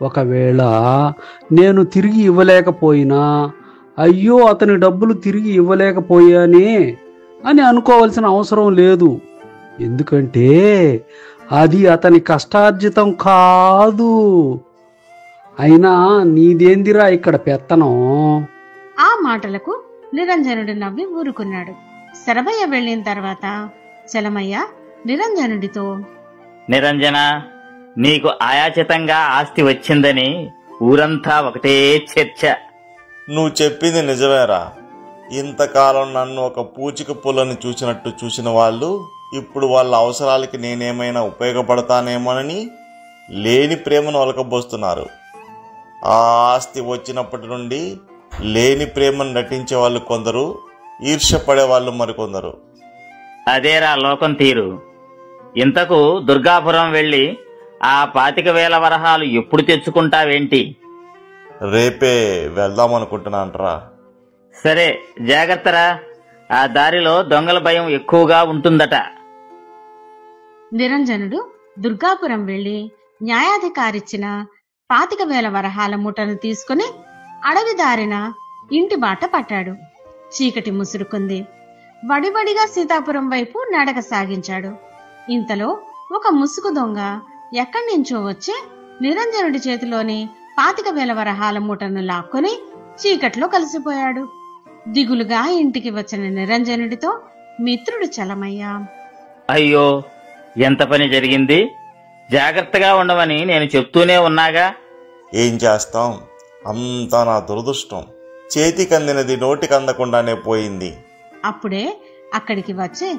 ఒకవేళ నేను తిరిగి ఇవ్వలేకపోయినా, అయ్యో అతని డబ్బులు తిరిగి ఇవ్వలేకపోయానే అని అనుకోవాల్సిన అవసరం లేదు. ఎందుకంటే అది అతని కష్టార్జితం కాదు. అయినా నీదేందిరా ఇక్కడ పెత్తనం? ఆ మాటలకు నిరంజనుడు నవ్వి ఊరుకున్నాడు. శరభయ్య వెళ్ళిన తర్వాత చలమయ్య నిరంజనుడితో, నిరంజన, నీకు ఆయాచితంగా ఆస్తి వచ్చిందని ఊరంతా ఒకటే చర్చ. నువ్వు చెప్పింది నిజమేరా. ఇంతకాలం నన్ను ఒక పూచిక పుల్లని చూసినట్టు చూసిన వాళ్ళు ఇప్పుడు వాళ్ళ అవసరాలకి నేనేమైనా ఉపయోగపడతానేమోనని లేని ప్రేమను ఒలకబోస్తున్నారు. ఆ ఆస్తి వచ్చినప్పటి నుండి లేని ప్రేమను నటించే వాళ్ళు కొందరు, ఈర్ష్యపడే వాళ్ళు మరికొందరు. అదేరా లోకం తీరు. ఇంతకు దుర్గాపురం వెళ్ళి ఆ 25,000 వరహాలు ఎప్పుడు తెచ్చుకుంటావేంటి? రేపే వెళ్దామనుకుంటున్నానరా. సరే, జాగ్రత్తరా. ఆ దారిలో దొంగల భయం ఎక్కువగా ఉంటుందట. నిరంజనుడు దుర్గాపురం వెళ్లి న్యాయాధికారిచ్చిన 25,000 వరహాల మూటను తీసుకుని అడవి దారిన ఇంటి బాట పట్టాడు. చీకటి ముసురుకుంది. వడివడిగా సీతాపురం వైపు నడక సాగించాడు. ఇంతలో ఒక ముసుగు దొంగ ఎక్కడి నుంచో వచ్చి నిరంజనుడి చేతిలోని 25,000 వరహాల మూటను లాక్కొని చీకట్లో కలిసిపోయాడు. దిగులుగా ఇంటికి వచ్చిన నిరంజనుడితో మిత్రుడు చలమయ్య, అయ్యో, ఎంత పని జరిగింది! జాగ్రత్తగా ఉండమని నేను చెప్తూనే ఉన్నాగా. ఏం చేస్తాం, అంతా నా దురదృష్టం. చేతికందినది నోటికి అందకుండానే పోయింది. అప్పుడే అక్కడికి వచ్చి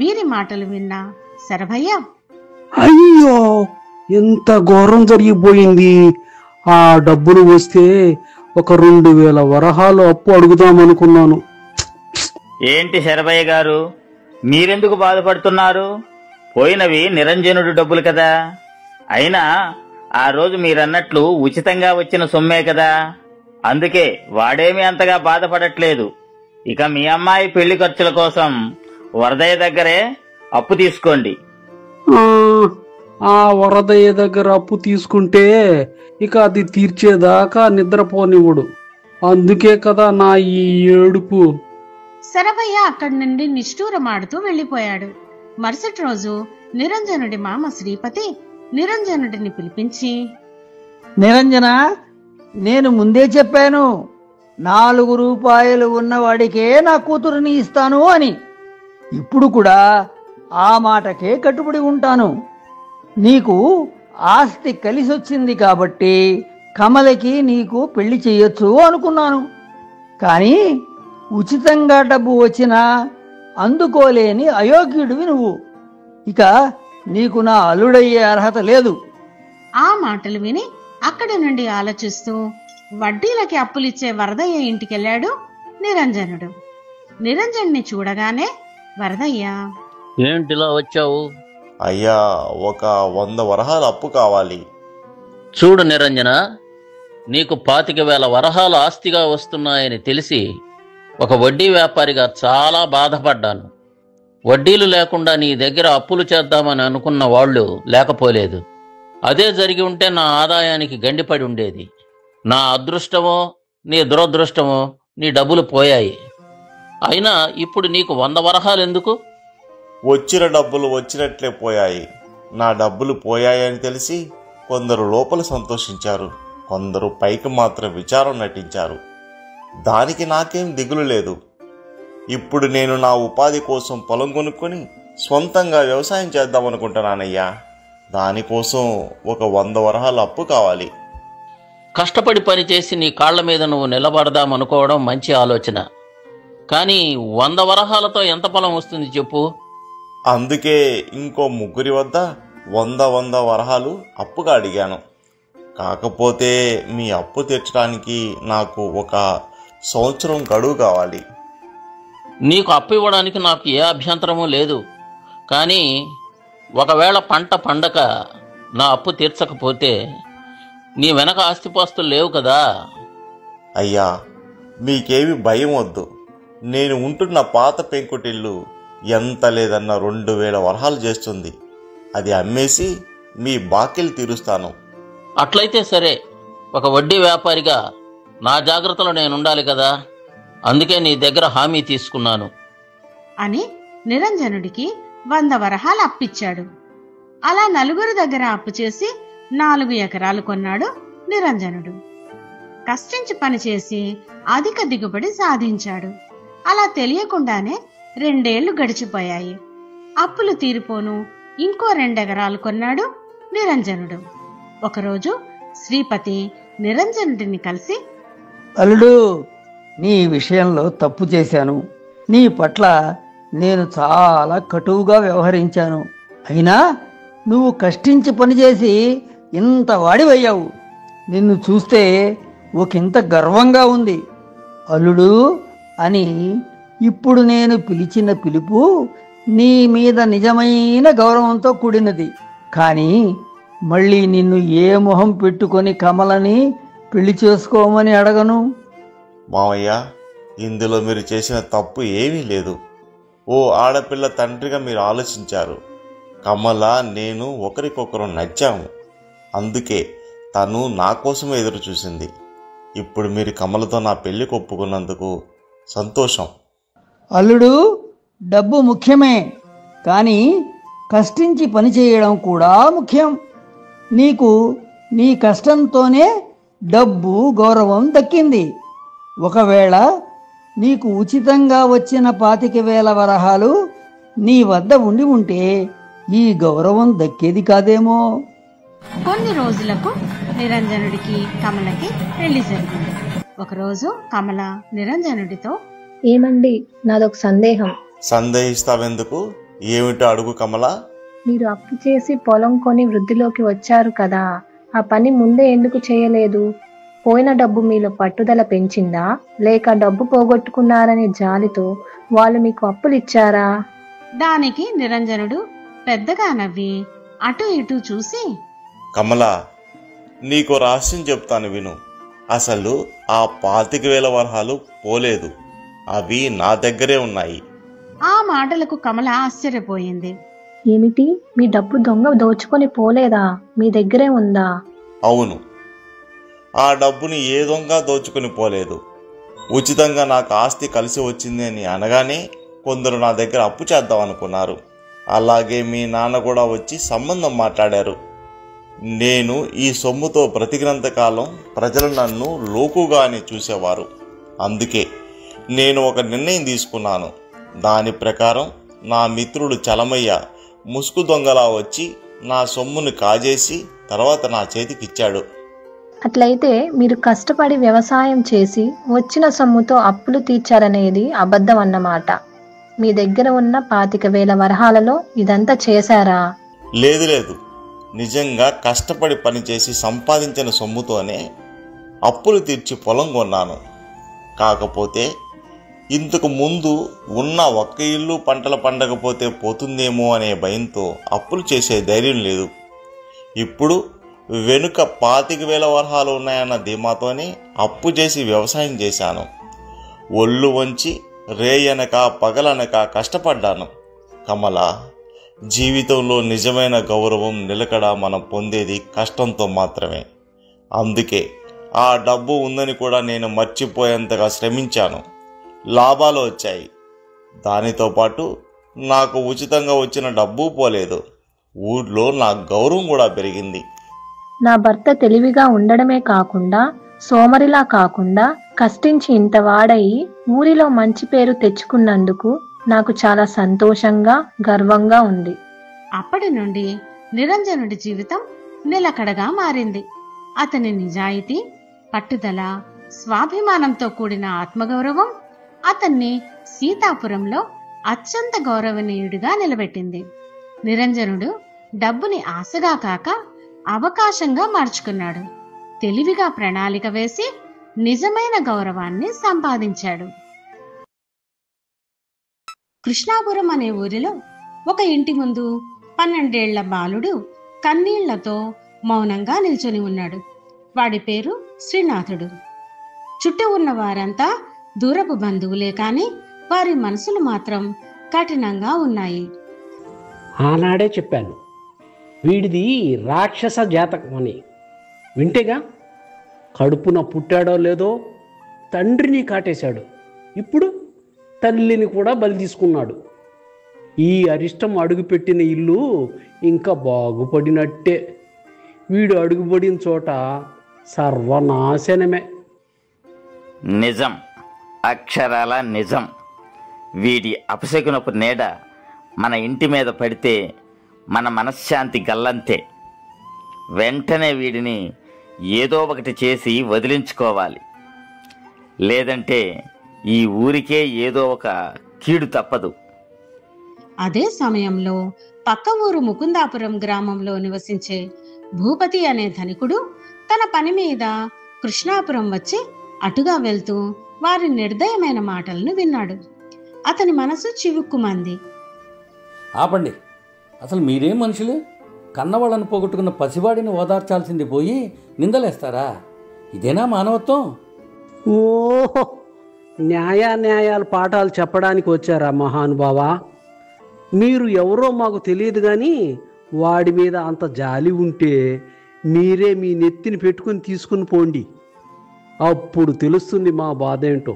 వీరి మాటలు విన్నా శరభయ్య, అయ్యో, ఎంత ఘోరం జరిగిపోయింది. ఆ డబ్బులు వస్తే ఒక 2,000 వరహాలు అప్పు అడుగుదామనుకున్నాను. ఏంటి శరభయ్య గారు, మీరెందుకు బాధపడుతున్నారు? పోయినవి నిరంజనుడు డబ్బులు కదా. అయినా ఆ రోజు మీరన్నట్లు ఉచితంగా వచ్చిన సొమ్మే కదా. అందుకే వాడేమీ అంతగా బాధపడట్లేదు. ఇక మీ అమ్మాయి పెళ్లి ఖర్చుల కోసం వరదయ్య దగ్గరే అప్పు తీసుకోండి. ఆ వరదయ్య దగ్గర అప్పు తీసుకుంటే ఇక అది తీర్చేదాకా నిద్రపోనివ్వడు. అందుకే కదా నా ఈ ఏడుపు. శరభయ్య అక్కడి నుండి నిష్ఠూరమాడుతూ వెళ్లిపోయాడు. మరుసటి రోజు నిరంజనుడి మామ శ్రీపతి నిరంజనుడిని పిలిపించి, నిరంజన, నేను ముందే చెప్పాను 4 రూపాయలు ఉన్నవాడికే నా కూతురుని ఇస్తాను అని. ఇప్పుడు కూడా ఆ మాటకే కట్టుబడి ఉంటాను. నీకు ఆస్తి కలిసొచ్చింది కాబట్టి కమలకి నీకు పెళ్లి చెయ్యొచ్చు అనుకున్నాను. కానీ ఉచితంగా డబ్బు వచ్చినా అందుకోలేని అయోగ్యుడివి నువ్వు. ఇక నీకు నా అల్లుడయ్యే అర్హత లేదు. ఆ మాటలు విని అక్కడి నుండి ఆలోచిస్తూ వడ్డీలకి అప్పులిచ్చే వరదయ్య ఇంటికెళ్లాడు నిరంజనుడు. నిరంజన్ని చూడగానే వరదయ్య, ఏంటిలా వచ్చావు? అయ్యా, ఒక 100 వరహాలు అప్పు కావాలి. చూడు నిరంజన, నీకు 25,000 వరహాలు ఆస్తిగా వస్తున్నాయని తెలిసి ఒక వడ్డీ వ్యాపారిగా చాలా బాధపడ్డాను. వడ్డీలు లేకుండా నీ దగ్గర అప్పులు చేద్దామని అనుకున్న వాళ్ళు లేకపోలేదు. అదే జరిగి ఉంటే నా ఆదాయానికి గండిపడి ఉండేది. నా అదృష్టమో నీ దురదృష్టమో నీ డబ్బులు పోయాయి. అయినా ఇప్పుడు నీకు 100 వరహాలు ఎందుకు? వచ్చిన డబ్బులు వచ్చినట్లే పోయాయి. నా డబ్బులు పోయాయని తెలిసి కొందరు లోపల సంతోషించారు, కొందరు పైకి మాత్రం విచారం నటించారు. దానికి నాకేం దిగులు లేదు. ఇప్పుడు నేను నా ఉపాధి కోసం పొలం కొనుక్కొని సొంతంగా వ్యవసాయం చేద్దామనుకుంటున్నానయ్యా. దానికోసం ఒక 100 వరహాలు అప్పు కావాలి. కష్టపడి పనిచేసి నీ కాళ్ల మీద నువ్వు నిలబడదామనుకోవడం మంచి ఆలోచన. కానీ 100 వరహాలతో ఎంత పొలం వస్తుంది చెప్పు? అందుకే ఇంకో 3 వద్ద 100 వరహాలు అప్పుగా అడిగాను. కాకపోతే మీ అప్పు తీర్చడానికి నాకు ఒక సంవత్సరం గడువు కావాలి. నీకు అప్పు ఇవ్వడానికి నాకు ఏ అభ్యంతరమూ లేదు. కానీ ఒకవేళ పంట పండక నా అప్పు తీర్చకపోతే నీ వెనక ఆస్తిపాస్తులు లేవు కదా. అయ్యా, మీకేమి భయం వద్దు. నేను ఉంటున్న పాత పెంకుటిల్లు ఎంత లేదన్నా 2,000 వరహాలు చేస్తుంది. అది అమ్మేసి మీ బాకీలు తీరుస్తాను. అట్లయితే సరే. ఒక వడ్డీ వ్యాపారిగా నా జాగ్రత్తలో నేనుండాలి కదా. అందుకే నీ దగ్గర హామీ తీసుకున్నాను. అని నిరంజనుడికి 100 వరహాలు అప్పిచ్చాడు. అలా నలుగురు దగ్గర అప్పు చేసి 4 ఎకరాలు కొన్నాడు నిరంజనుడు. కష్టించి పనిచేసి అధిక దిగుబడి సాధించాడు. అలా తెలియకుండానే 2 ఏళ్లు గడిచిపోయాయి. అప్పులు తీరిపోను ఇంకో 2 ఎకరాలు కొన్నాడు నిరంజనుడు. ఒకరోజు శ్రీపతి నిరంజనుడిని కలిసి, అల్లుడు, నీ విషయంలో తప్పు చేశాను. నీ పట్ల నేను చాలా కటువుగా వ్యవహరించాను. అయినా నువ్వు కష్టించి పనిచేసి ఇంత వాడివయ్యావు. నిన్ను చూస్తే ఒకంత గర్వంగా ఉంది. అల్లుడు అని ఇప్పుడు నేను పిలిచిన పిలుపు నీ మీద నిజమైన గౌరవంతో కూడినది. కానీ మళ్ళీ నిన్ను ఏ మొహం పెట్టుకొని కమలని పెళ్లి చేసుకోమని అడగను. మావయ్య, ఇందులో మీరు చేసిన తప్పు ఏమీ లేదు. ఓ ఆడపిల్ల తండ్రిగా మీరు ఆలోచించారు. కమల, నేను ఒకరికొకరు నచ్చాము. అందుకే తను నా కోసమే ఎదురు చూసింది. ఇప్పుడు మీరు కమలతో నా పెళ్లి ఒప్పుకున్నందుకు సంతోషం. అల్లుడు, డబ్బు ముఖ్యమే, కానీ కష్టించి పనిచేయడం కూడా ముఖ్యం. నీకు నీ కష్టంతోనే డబ్బు, గౌరవం దక్కింది. ఒకవేళ నీకు ఉచితంగా వచ్చిన 25,000 వరహాలు నీ వద్ద ఉండి ఉంటే ఈ గౌరవం దక్కేది కాదేమో. కొన్ని రోజులకు నిరంజనుడికి కమలకి పెళ్లి జరిగింది. ఒకరోజు కమల నిరంజనుడితో, ఏమండి, నాదొక సందేహం. సందేహిస్తావెందుకు? ఏమిటో అడుగు కమల. మీరు అప్పు చేసి పొలం కొని వృద్ధిలోకి వచ్చారు కదా, ఆ పని ముందే ఎందుకు చేయలేదు? పోయిన డబ్బు మీలో పట్టుదల పెంచిందా, లేక డబ్బు పోగొట్టుకున్నారనే జాలితో వాళ్ళు మీకు అప్పులు ఇచ్చారా? దానికి నిరంజనుడు పెద్దగా నవ్వి అటు ఇటు చూసి, కమల, నీకు రహస్యం చెప్తాను విను. అసలు ఆ 25,000 వరహాలు పోలేదు. అవి నా దగ్గరే ఉన్నాయి. ఆ మాటలకు కమల ఆశ్చర్యపోయింది. ఏమిటి, మీ డబ్బు దొంగ దోచుకొని పోలేదా? మీ దగ్గరే ఉందా? అవును, ఆ డబ్బుని ఏ దొంగ దోచుకుని పోలేదు. ఉచితంగా నాకు ఆస్తి కలిసి వచ్చింది అని అనగానే కొందరు నా దగ్గర అప్పు చేద్దాం అనుకున్నారు. అలాగే మీ నాన్న కూడా వచ్చి సంబంధం మాట్లాడారు. నేను ఈ సొమ్ముతో బ్రతికినంతకాలం ప్రజలు నన్ను లోకుగానే చూసేవారు. అందుకే నేను ఒక నిర్ణయం తీసుకున్నాను. దాని ప్రకారం నా మిత్రుడు చలమయ్య ముసుగు దొంగలా వచ్చి నా సొమ్మును కాజేసి తర్వాత నా చేతికిచ్చాడు. అట్లయితే మీరు కష్టపడి వ్యవసాయం చేసి వచ్చిన సొమ్ముతో అప్పులు తీర్చారనేది అబద్ధం అన్నమాట. మీ దగ్గర ఉన్న 25,000 వరహాలలో ఇదంతా చేశారా? లేదు లేదు, నిజంగా కష్టపడి పనిచేసి సంపాదించిన సొమ్ముతోనే అప్పులు తీర్చి పొలం కొన్నాను. కాకపోతే ఇంతకు ముందు ఉన్న ఒక్క ఇల్లు పంటలు పండకపోతే పోతుందేమో అనే భయంతో అప్పులు చేసే ధైర్యం లేదు. ఇప్పుడు వెనుక 25,000 వరహాలు ఉన్నాయన్న ధీమాతోనే అప్పు చేసి వ్యవసాయం చేశాను. ఒళ్ళు వంచి రేయనక పగలనక కష్టపడ్డాను. కమల, జీవితంలో నిజమైన గౌరవం, నిలకడ మనం పొందేది కష్టంతో మాత్రమే. అందుకే ఆ డబ్బు ఉందని కూడా నేను మర్చిపోయేంతగా శ్రమించాను. లాభాలు వచ్చాయి. దానితో పాటు నాకు ఉచితంగా వచ్చిన డబ్బు పోలేదు. ఊర్లో నా గౌరవం కూడా పెరిగింది. నా భర్త తెలివిగా ఉండడమే కాకుండా సోమరిలా కాకుండా కష్టించి ఇంత వాడయి ఊరిలో మంచి పేరు తెచ్చుకున్నందుకు నాకు చాలా సంతోషంగా, గర్వంగా ఉంది. అప్పటి నుండి నిరంజనుడి జీవితం నిలకడగా మారింది. అతని నిజాయితీ, పట్టుదల, స్వాభిమానంతో కూడిన ఆత్మగౌరవం అతన్ని సీతాపురంలో అత్యంత గౌరవనీయుడిగా నిలబెట్టింది. నిరంజనుడు డబ్బుని ఆశగా కాక అవకాశంగా మార్చుకున్నాడు. తెలివిగా ప్రణాళిక వేసి నిజమైన గౌరవాన్ని సంపాదించాడు. కృష్ణాపురం అనే ఊరిలో ఒక ఇంటి ముందు 12 ఏళ్ల బాలుడు కన్నీళ్లతో మౌనంగా నిల్చొని ఉన్నాడు. వాడి పేరు శ్రీనాథుడు. చుట్టూ ఉన్న వారంతా దూరపు బంధువులే కాని వారి మనసులు మాత్రం కఠినంగా ఉన్నాయి. ఆనాడే చెప్పాను, వీడిది రాక్షస జాతకం అని. వింటేగా, కడుపున పుట్టాడో లేదో తండ్రిని కాటేశాడు. ఇప్పుడు తల్లిని కూడా బలి తీసుకున్నాడు. ఈ అరిష్టం అడుగుపెట్టిన ఇల్లు ఇంకా బాగుపడినట్టే. వీడు అడుగుపడిన చోట సర్వనాశనమే. నిజం, అక్షరాల నిజం. వీడి అపశకునపు నీడ మన ఇంటి మీద పడితే మన మనశ్శాంతి గల్లంతే. వెంటనే వీడిని ఏదో ఒకటి చేసి వదిలించుకోవాలి, లేదంటే ఈ ఊరికే ఏదో ఒక కీడు తప్పదు. అదే సమయంలో పక్క ఊరు ముకుందాపురం గ్రామంలో నివసించే భూపతి అనే ధనికుడు తన పని మీద కృష్ణాపురం వచ్చి అటుగా వెళ్తూ వారి నిర్దయమైన మాటలను విన్నాడు. అతని మనసు చివుక్కుమంది. ఆపండి, అసలు మీరేం మనుషులు? కన్నవాళ్ళను పోగొట్టుకున్న పసివాడిని ఓదార్చాల్సింది పోయి నిందలేస్తారా? ఇదేనా మానవత్వం? ఓహో, న్యాయాల పాఠాలు చెప్పడానికి వచ్చారా మహానుభావా? మీరు ఎవరో మాకు తెలియదు, కానీ వాడి మీద అంత జాలి ఉంటే మీరే మీ నెత్తిని పెట్టుకుని తీసుకుని పోండి. అప్పుడు తెలుస్తుంది మా బాధ ఏంటో.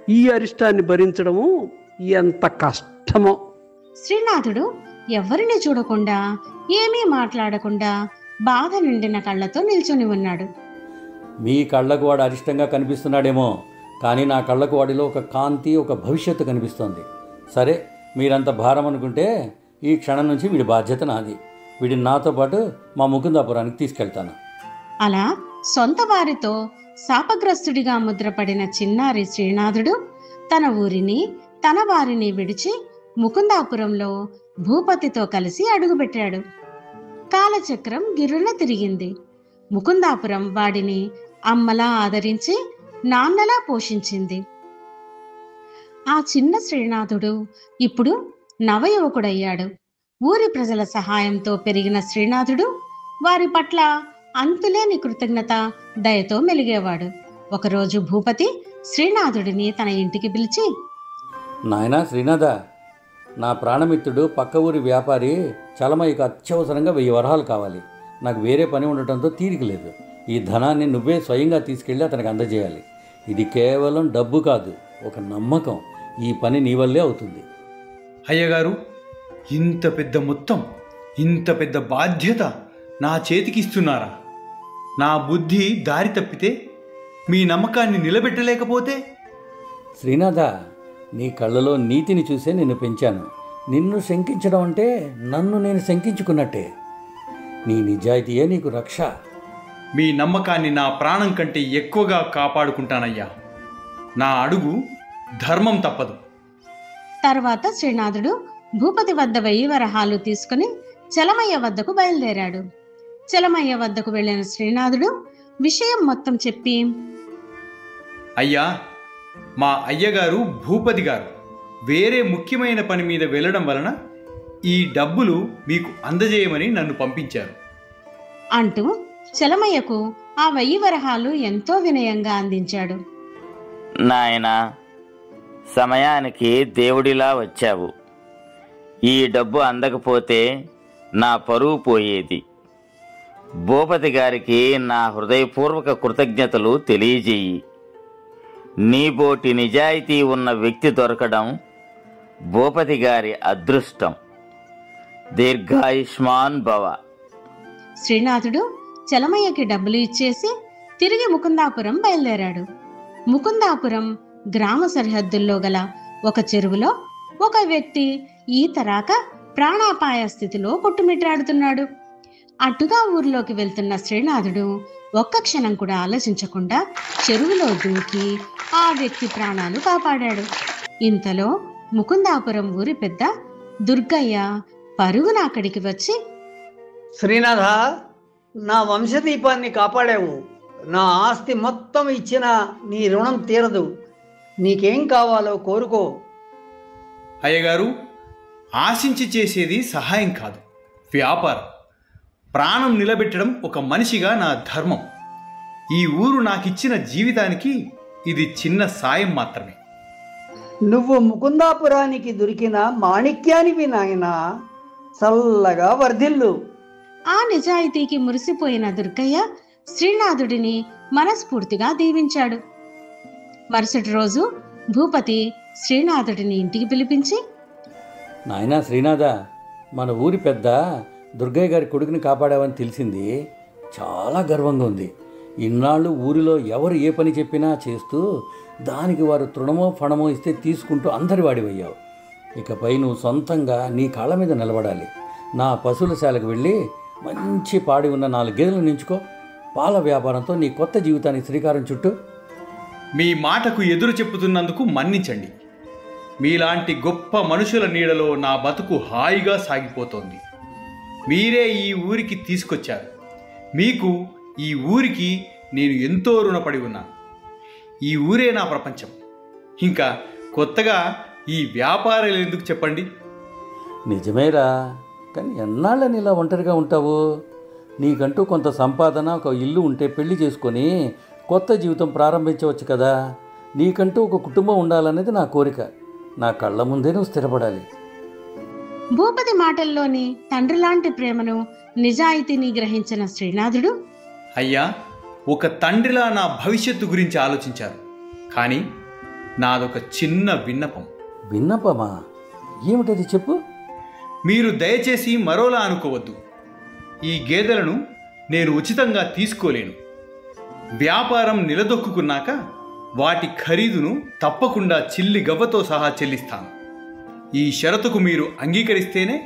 ఈ అరిష్టాన్ని భరించడము ఎంత కష్టమో. శ్రీనాథుడు ఎవరిని చూడకుండా ఏమీ మాట్లాడకుండా బాధ నిండిన కళ్ళతో నిల్చొని ఉన్నాడు. మీ కళ్ళకు వాడు అరిష్టంగా కనిపిస్తున్నాడేమో, కానీ నా కళ్ళకు వాడిలో ఒక కాంతి, ఒక భవిష్యత్తు కనిపిస్తోంది. సరే, మీరంత భారం అనుకుంటే ఈ క్షణం నుంచి వీడి బాధ్యత నాది. వీడిని నాతో పాటు మా ముకుందాపురానికి తీసుకెళ్తాను. అలా సొంత వారితో శాపగ్రస్తుడిగా ముద్రపడిన చిన్నారి శ్రీనాథుడు తన ఊరిని, తన వారిని విడిచి ముకుందాపురంలో భూపతితో కలిసి అడుగుపెట్టాడు. కాలచక్రం గిర్రున తిరిగింది. ముకుందాపురం వాడిని అమ్మలా ఆదరించి నాన్నలా పోషించింది. ఆ చిన్న శ్రీనాథుడు ఇప్పుడు నవయువకుడయ్యాడు. ఊరి ప్రజల సహాయంతో పెరిగిన శ్రీనాథుడు వారి పట్ల అంతులేని కృతజ్ఞత, దయతో మెలిగేవాడు. ఒకరోజు భూపతి శ్రీనాథుడిని తన ఇంటికి పిలిచి, నాయనా శ్రీనాథ, నా ప్రాణమిత్రుడు పక్క ఊరి వ్యాపారి చలమయ్యకు అత్యవసరంగా 1000 వరహాలు కావాలి. నాకు వేరే పని ఉండటంతో తీరిక లేదు. ఈ ధనాన్ని నువ్వే స్వయంగా తీసుకెళ్ళి అతనికి అందజేయాలి. ఇది కేవలం డబ్బు కాదు, ఒక నమ్మకం. ఈ పని నీ వల్లే అవుతుంది. అయ్యగారు, ఇంత పెద్ద మొత్తం, ఇంత పెద్ద బాధ్యత నా చేతికి ఇస్తున్నారా? నా బుద్ధి దారి తప్పితే, మీ నమ్మకాన్ని నిలబెట్టలేకపోతే? శ్రీనాథ, నీ కళ్ళలో నీతిని చూసే నిన్ను పెంచాను. నిన్ను శంకించడం అంటే నన్ను నేను శంకించుకున్నట్టే. నీ నిజాయితీయే నీకు రక్ష. మీ నమ్మకాన్ని నా ప్రాణం కంటే ఎక్కువగా కాపాడుకుంటానయ్యా. నా అడుగు ధర్మం తప్పదు. తర్వాత శ్రీనాథుడు భూపతి వద్ద 1000 వరహాలు తీసుకుని చలమయ్య వద్దకు బయలుదేరాడు. చలమయ్య వద్దకు వెళ్ళిన శ్రీనాథుడు విషయం మొత్తం చెప్పి, అయ్యా, మా అయ్యగారు భూపతి గారు వేరే ముఖ్యమైన పని మీద వెళ్ళడం వలన ఈ డబ్బులు మీకు అందజేయమని నన్ను పంపించారు అంటూ చలమయ్యకు ఆ 1000 వరహాలు ఎంతో వినయంగా అందించాడు. నాయనా, సమయానికి దేవుడిలా వచ్చావు. ఈ డబ్బు అందకపోతే నా పరువు పోయేది. భూపతి గారికి నా హృదయపూర్వక కృతజ్ఞతలు తెలియజేయి. నీబోటి నిజాయితీ ఉన్న వ్యక్తి దొరకడం భూపతి గారి అదృష్టం. దీర్ఘాయుష్మాన్ భవ. శ్రీనాథుడు చలమయ్యకి డబ్బులు ఇచ్చేసి తిరిగి ముకుందాపురం బయలుదేరాడు. ముకుందాపురం గ్రామ సరిహద్దుల్లో గల ఒక చెరువులో ఒక వ్యక్తి ఈత రాక ప్రాణాపాయ స్థితిలో కొట్టుమిట్టాడుతున్నాడు. అటుగా ఊర్లోకి వెళ్తున్న శ్రీనాథుడు ఒక్క క్షణం కూడా ఆలోచించకుండా చెరువులో దూకి ఆ వ్యక్తి ప్రాణాలు కాపాడాడు. ఇంతలో ముకుందాపురం ఊరి పెద్ద దుర్గయ్య పరుగున అక్కడికి వచ్చి, శ్రీనాథ, నా వంశదీపాన్ని కాపాడావు. నా ఆస్తి మొత్తం ఇచ్చినా నీ రుణం తీరదు. నీకేం కావాలో కోరుకో. అయ్యగారు, ఆశించి చేసేది సహాయం కాదు, వ్యాపారం. ప్రాణం నిలబెట్టడం ఒక మనిషిగా నా ధర్మం. ఈ ఊరు నాకిచ్చిన జీవితానికి ఇది చిన్న సాయం మాత్రమే. నువ్వు ముకుందాపురానికి దొరికిన మాణిక్యానివి నాయనా. చల్లగా వర్ధిల్లు. ఆ నిజాయితీకి మురిసిపోయిన దుర్గయ్య శ్రీనాథుడిని మనస్ఫూర్తిగా దీవించాడు. మరుసటి రోజు భూపతి శ్రీనాథుడిని ఇంటికి పిలిపించి, నాయనా శ్రీనాథ, మన ఊరి పెద్ద దుర్గయ్య గారి కొడుకుని కాపాడావని తెలిసింది. చాలా గర్వంగా ఉంది. ఇన్నాళ్ళు ఊరిలో ఎవరు ఏ పని చెప్పినా చేస్తూ దానికి వారు తృణమో ఫణమో ఇస్తే తీసుకుంటూ అందరి వాడివయ్యావు. ఇకపై నువ్వు సొంతంగా నీ కాళ్ళ మీద నిలబడాలి. నా పశువుల శాలకు వెళ్ళి మంచి పాడి ఉన్న 4 గేదెలను నించుకో. పాల వ్యాపారంతో నీ కొత్త జీవితానికి శ్రీకారం చుట్టూ. మీ మాటకు ఎదురు చెప్పుతున్నందుకు మన్నించండి. మీలాంటి గొప్ప మనుషుల నీడలో నా బతుకు హాయిగా సాగిపోతోంది. మీరే ఈ ఊరికి తీసుకొచ్చారు. మీకు, ఈ ఊరికి నేను ఎంతో రుణపడి ఉన్నాను. ఈ ఊరే నా ప్రపంచం. ఇంకా కొత్తగా ఈ వ్యాపారాలు ఎందుకు చెప్పండి? నిజమేరా, కానీ ఎన్నాళ్ళని ఇలా ఒంటరిగా ఉంటావు? నీకంటూ కొంత సంపాదన, ఒక ఇల్లు ఉంటే పెళ్లి చేసుకొని కొత్త జీవితం ప్రారంభించవచ్చు కదా. నీకంటూ ఒక కుటుంబం ఉండాలనేది నా కోరిక. నా కళ్ళ ముందే నువ్వు స్థిరపడాలి. భూపతి మాటల్లోని తండ్రిలాంటి ప్రేమను, నిజాయితీని గ్రహించిన శ్రీనాథుడు, అయ్యా, ఒక తండ్రిలా నా భవిష్యత్తు గురించి ఆలోచించారు. కానీ నాదొక చిన్న విన్నపం. విన్నపమా? ఏమిటది చెప్పు. మీరు దయచేసి మరోలా అనుకోవద్దు. ఈ గేదెలను నేను ఉచితంగా తీసుకోలేను. వ్యాపారం నిలదొక్కున్నాక వాటి ఖరీదును తప్పకుండా చిల్లి గవ్వతో సహా చెల్లిస్తాను. ఈ షరతుకు మీరు అంగీకరిస్తేనే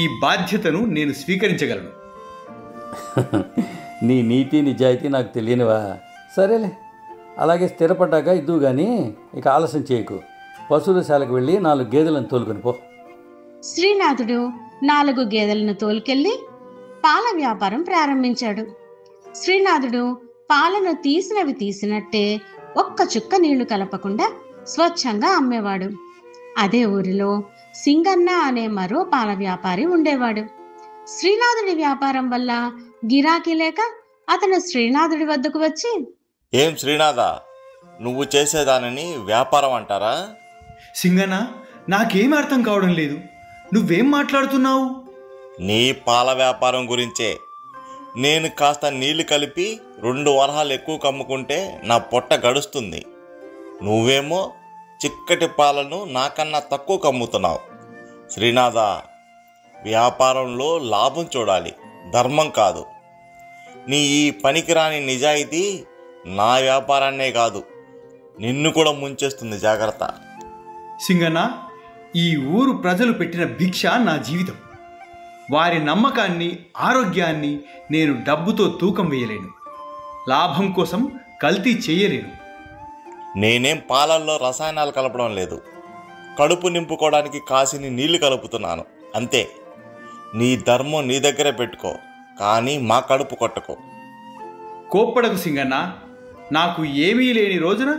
ఈ బాధ్యతను నేను స్వీకరించగలను. నీ నీతి నిజాయితీ నాకు తెలియనివా? సరేలే, అలాగే స్థిరపడ్డాక ఇద్దు. కానీ ఇక ఆలస్యం చేయకు. పశువుల శాలకు వెళ్ళి 4 గేదెలను తోలుకొని పో. శ్రీనాథుడు 4 గేదెలను తోలుకెళ్లి పాల వ్యాపారం ప్రారంభించాడు. శ్రీనాథుడు పాలను తీసినవి తీసినట్టే ఒక్క చుక్క నీళ్లు కలపకుండా స్వచ్ఛంగా అమ్మేవాడు. అదే ఊరిలో సింగన్న అనే మరో పాల వ్యాపారి ఉండేవాడు. శ్రీనాథుడి వ్యాపారం వల్ల గిరాకీ లేక అతను శ్రీనాథుడి వద్దకు వచ్చి, ఏం శ్రీనాథ, నువ్వు చేసేదానని వ్యాపారం అంటారా? సింగన్న, నాకేం అర్థం కావడం లేదు. నువ్వేం మాట్లాడుతున్నావు? నీ పాల వ్యాపారం గురించే. నేను కాస్త నీళ్లు కలిపి 2 వరహాలు ఎక్కువ కమ్ముకుంటే నా పొట్ట గడుస్తుంది. నువ్వేమో చిక్కటి పాలను నాకన్నా తక్కువ కమ్ముతున్నావు. శ్రీనాథ, వ్యాపారంలో లాభం చూడాలి, ధర్మం కాదు. నీ ఈ పనికిరాని నిజాయితీ నా వ్యాపారాన్నే కాదు, నిన్ను కూడా ముంచేస్తుంది. జాగ్రత్త. సింగన్న, ఈ ఊరు ప్రజలు పెట్టిన భిక్ష నా జీవితం. వారి నమ్మకాన్ని, ఆరోగ్యాన్ని నేను డబ్బుతో తూకం వేయలేను. లాభం కోసం కల్తీ చేయలేను. నేనేం పాలల్లో రసాయనాలు కలపడం లేదు. కడుపు నింపుకోవడానికి కాసిని నీళ్లు కలుపుతున్నాను అంతే. నీ ధర్మం నీ దగ్గరే పెట్టుకో, కానీ మా కడుపు కొట్టకో. కోప్పడకు సింగన్న. నాకు ఏమీ లేని రోజున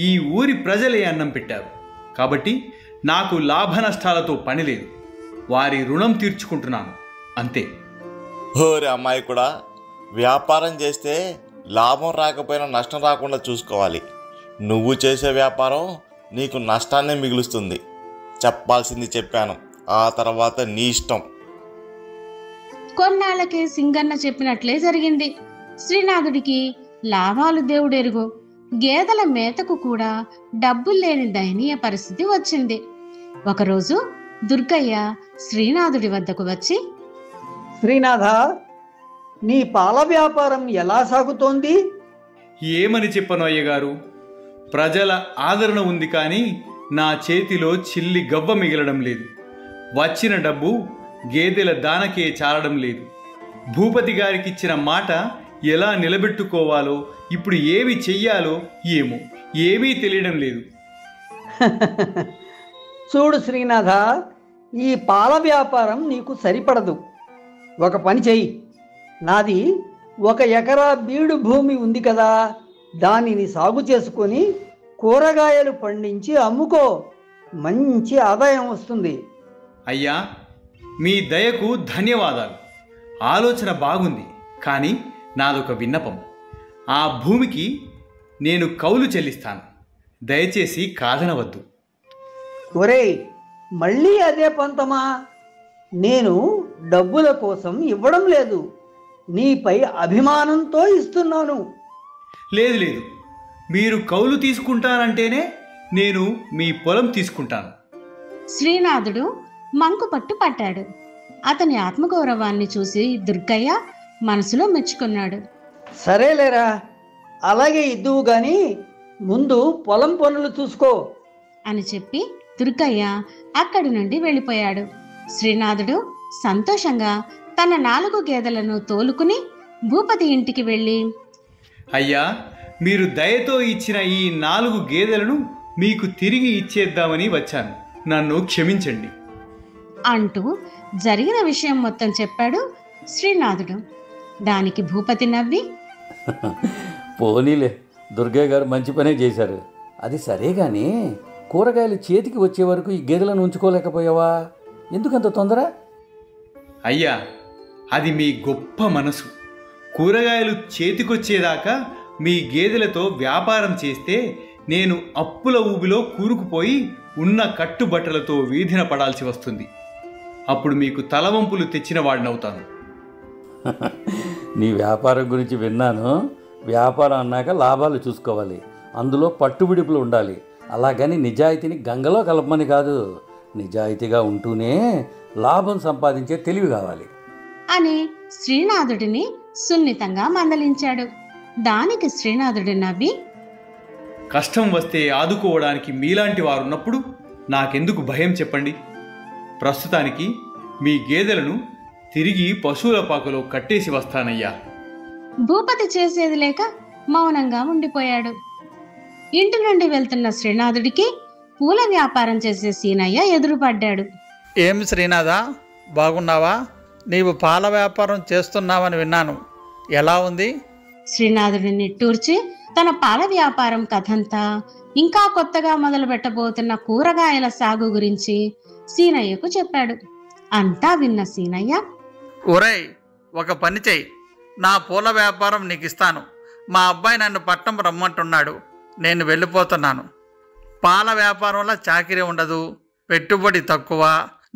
ఈ ఊరి ప్రజలే అన్నం పెట్టారు. కాబట్టి నాకు లాభ నష్టాలతో పని లేదు. వారి రుణం తీర్చుకుంటున్నాను అంతే. ఓరే అమ్మాయి కూడా, వ్యాపారం చేస్తే లాభం రాకపోయినా నష్టం రాకుండా చూసుకోవాలి. నువ్వు చేసే వ్యాపారం నీకు నష్టాన్నే మిగులుస్తుంది. చెప్పాల్సింది చెప్పాను, ఆ తర్వాత నీ ఇష్టం. కొన్నాళ్ళకే సింగన్న చెప్పినట్లే జరిగింది. శ్రీనాథుడికి లాభాలు దేవుడెరుగు. గేదెల మేతకు కూడా డబ్బులు లేని దయనీయ పరిస్థితి వచ్చింది. ఒకరోజు దుర్గయ్య శ్రీనాథుడి వద్దకు వచ్చి, శ్రీనాథ, నీ పాల వ్యాపారం ఎలా సాగుతోంది? ఏమని చెప్పను అయ్యగారు. ప్రజల ఆదరణ ఉంది, కానీ నా చేతిలో చిల్లి గవ్వ మిగలడం లేదు. వచ్చిన డబ్బు గేదెల దానకే చాలడం లేదు. భూపతి గారికి ఇచ్చిన మాట ఎలా నిలబెట్టుకోవాలో, ఇప్పుడు ఏమి చెయ్యాలో ఏమో ఏమీ తెలియడం లేదు. చూడు శ్రీనాథ, ఈ పాల వ్యాపారం నీకు సరిపడదు. ఒక పని చెయ్యి. నాది 1 ఎకరా బీడు భూమి ఉంది కదా, దానిని సాగు చేసుకొని కూరగాయలు పండించి అమ్ముకో. మంచి ఆదాయం వస్తుంది. అయ్యా, మీ దయకు ధన్యవాదాలు. ఆలోచన బాగుంది, కానీ నాదొక విన్నపం. ఆ భూమికి నేను కౌలు చెల్లిస్తాను. దయచేసి కాదనవద్దు. ఒరేయ్, మళ్ళీ అదే పంతమా? నేను డబ్బుల కోసం ఇవ్వడం లేదు, నీపై అభిమానంతో ఇస్తున్నాను. లేదు లేదు, మీరు కౌలు తీసుకుంటానంటేనే నేను మీ పొలం తీసుకుంటాను. శ్రీనాథుడు మంకు పట్టు పట్టాడు. అతని ఆత్మగౌరవాన్ని చూసి దుర్గయ్య మనసులో మెచ్చుకున్నాడు. సరేలేరా, అలాగే ఇద్దువు గాని ముందు పొలం పనులు చూసుకో అని చెప్పి దుర్గయ్య అక్కడి నుండి వెళ్ళిపోయాడు. శ్రీనాథుడు సంతోషంగా తన 4 గేదెలను తోలుకుని భూపతి ఇంటికి వెళ్ళి, అయ్యా, మీరు దయతో ఇచ్చిన ఈ 4 గేదెలను మీకు తిరిగి ఇచ్చేద్దామని వచ్చాను. నన్ను క్షమించండి అంటూ జరిగిన విషయం మొత్తం చెప్పాడు శ్రీనాథుడు. దానికి భూపతి నవ్వి, పోనీలే, దుర్గయ్య గారు మంచి పనే చేశారు. అది సరే గాని కూరగాయలు చేతికి వచ్చే వరకు ఈ గేదెలను ఉంచుకోలేకపోయావా? ఎందుకంత తొందర? అయ్యా, అది మీ గొప్ప మనసు. కూరగాయలు చేతికొచ్చేదాకా మీ గేదెలతో వ్యాపారం చేస్తే నేను అప్పుల ఊబిలో కూరుకుపోయి ఉన్న కట్టుబట్టలతో వీధిన పడాల్సి వస్తుంది. అప్పుడు మీకు తలవంపులు తెచ్చిన వాడినవుతాను. నీ వ్యాపారం గురించి విన్నాను. వ్యాపారం అన్నాక లాభాలు చూసుకోవాలి, అందులో పట్టుబిడుపులు ఉండాలి. అలాగని నిజాయితీని గంగలో కలపమని కాదు. నిజాయితీగా ఉంటూనే లాభం సంపాదించే తెలివి కావాలి అని శ్రీనాథుడిని సున్నితంగా మందలించాడు. దానికి శ్రీనాథుడు నవ్వి, కష్టం వస్తే ఆదుకోవడానికి మీలాంటి వారున్నప్పుడు నాకెందుకు భయం చెప్పండి. ప్రస్తుతానికి మీ గేదెలను తిరిగి పశువుల పాకలో కట్టేసి వస్తానయ్యా. భూపతి చేసేది లేక మౌనంగా ఉండిపోయాడు. ఇంటి నుండి వెళ్తున్న శ్రీనాథుడికి పూల వ్యాపారం చేసే సీనయ్య ఎదురుపడ్డాడు. ఏం శ్రీనాథ, బాగున్నావా? నీవు పాల వ్యాపారం చేస్తున్నావని విన్నాను, ఎలా ఉంది? శ్రీనాథుడిని నిట్టూర్చి తన పాల వ్యాపారం కథంతా, ఇంకా కొత్తగా మొదలు పెట్టబోతున్న కూరగాయల సాగు గురించి సీనయ్యకు చెప్పాడు. అంతా విన్న సీనయ్య, ఒరేయ్, ఒక పని చెయ్యి, నా పూల వ్యాపారం నీకు ఇస్తాను. మా అబ్బాయి నన్ను పట్నం రమ్మంటున్నాడు, నేను వెళ్ళిపోతున్నాను. పాల వ్యాపారంలో చాకిరీ ఉండదు, పెట్టుబడి తక్కువ.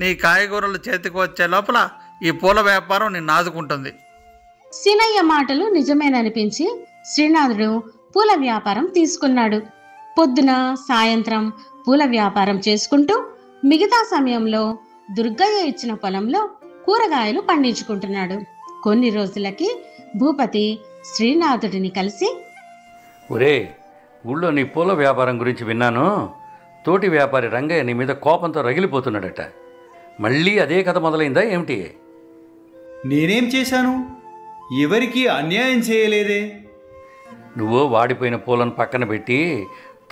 నీ కాయగూరలు చేతికి వచ్చే లోపల ఈ పూల వ్యాపారం నిన్ను ఆదుకుంటుంది. సీనయ్య మాటలు నిజమేననిపించి శ్రీనాథుడు పూల వ్యాపారం తీసుకున్నాడు. పొద్దున సాయంత్రం పూల వ్యాపారం చేసుకుంటూ మిగతా సమయంలో దుర్గయ్య ఇచ్చిన పొలంలో కూరగాయలు పండించుకుంటున్నాడు. కొన్ని రోజులకి భూపతి శ్రీనాథుడిని కలిసి, ఒరే, ఊళ్ళో నీ పూల వ్యాపారం గురించి విన్నాను. తోటి వ్యాపారి రంగయ్య నీ మీద కోపంతో రగిలిపోతున్నాడట. మళ్ళీ అదే కథ మొదలైందా ఏమిటి? నేనేం చేశాను? ఎవరికీ అన్యాయం చేయలేదే. నువ్వు వాడిపోయిన పూలను పక్కన పెట్టి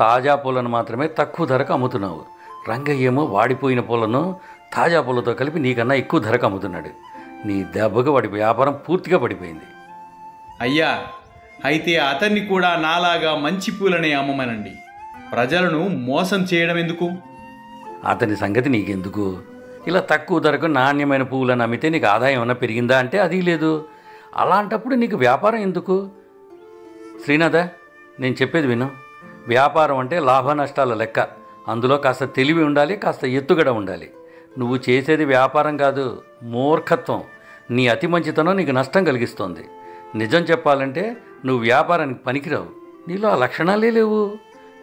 తాజా పూలను మాత్రమే తక్కువ ధరకు అమ్ముతున్నావు. రంగయ్య ఏమో వాడిపోయిన పూలను తాజా పూలతో కలిపి నీకన్నా ఎక్కువ ధరకు అమ్ముతున్నాడు. నీ దెబ్బకు వాడి వ్యాపారం పూర్తిగా పడిపోయింది. అయ్యా, అయితే అతన్ని కూడా నాలాగా మంచి పూలనే అమ్మమనండి. ప్రజలను మోసం చేయడం ఎందుకు? అతని సంగతి నీకెందుకు? ఇలా తక్కువ ధరకు నాణ్యమైన పువ్వులను అమ్మితే నీకు ఆదాయం ఏమైనా పెరిగిందా అంటే అది లేదు. అలాంటప్పుడు నీకు వ్యాపారం ఎందుకు? శ్రీనాథ, నేను చెప్పేది విను. వ్యాపారం అంటే లాభ నష్టాల లెక్క. అందులో కాస్త తెలివి ఉండాలి, కాస్త ఎత్తుగడ ఉండాలి. నువ్వు చేసేది వ్యాపారం కాదు, మూర్ఖత్వం. నీ అతి మంచితనం నీకు నష్టం కలిగిస్తోంది. నిజం చెప్పాలంటే నువ్వు వ్యాపారానికి పనికిరావు. నీలో ఆ లక్షణాలే లేవు.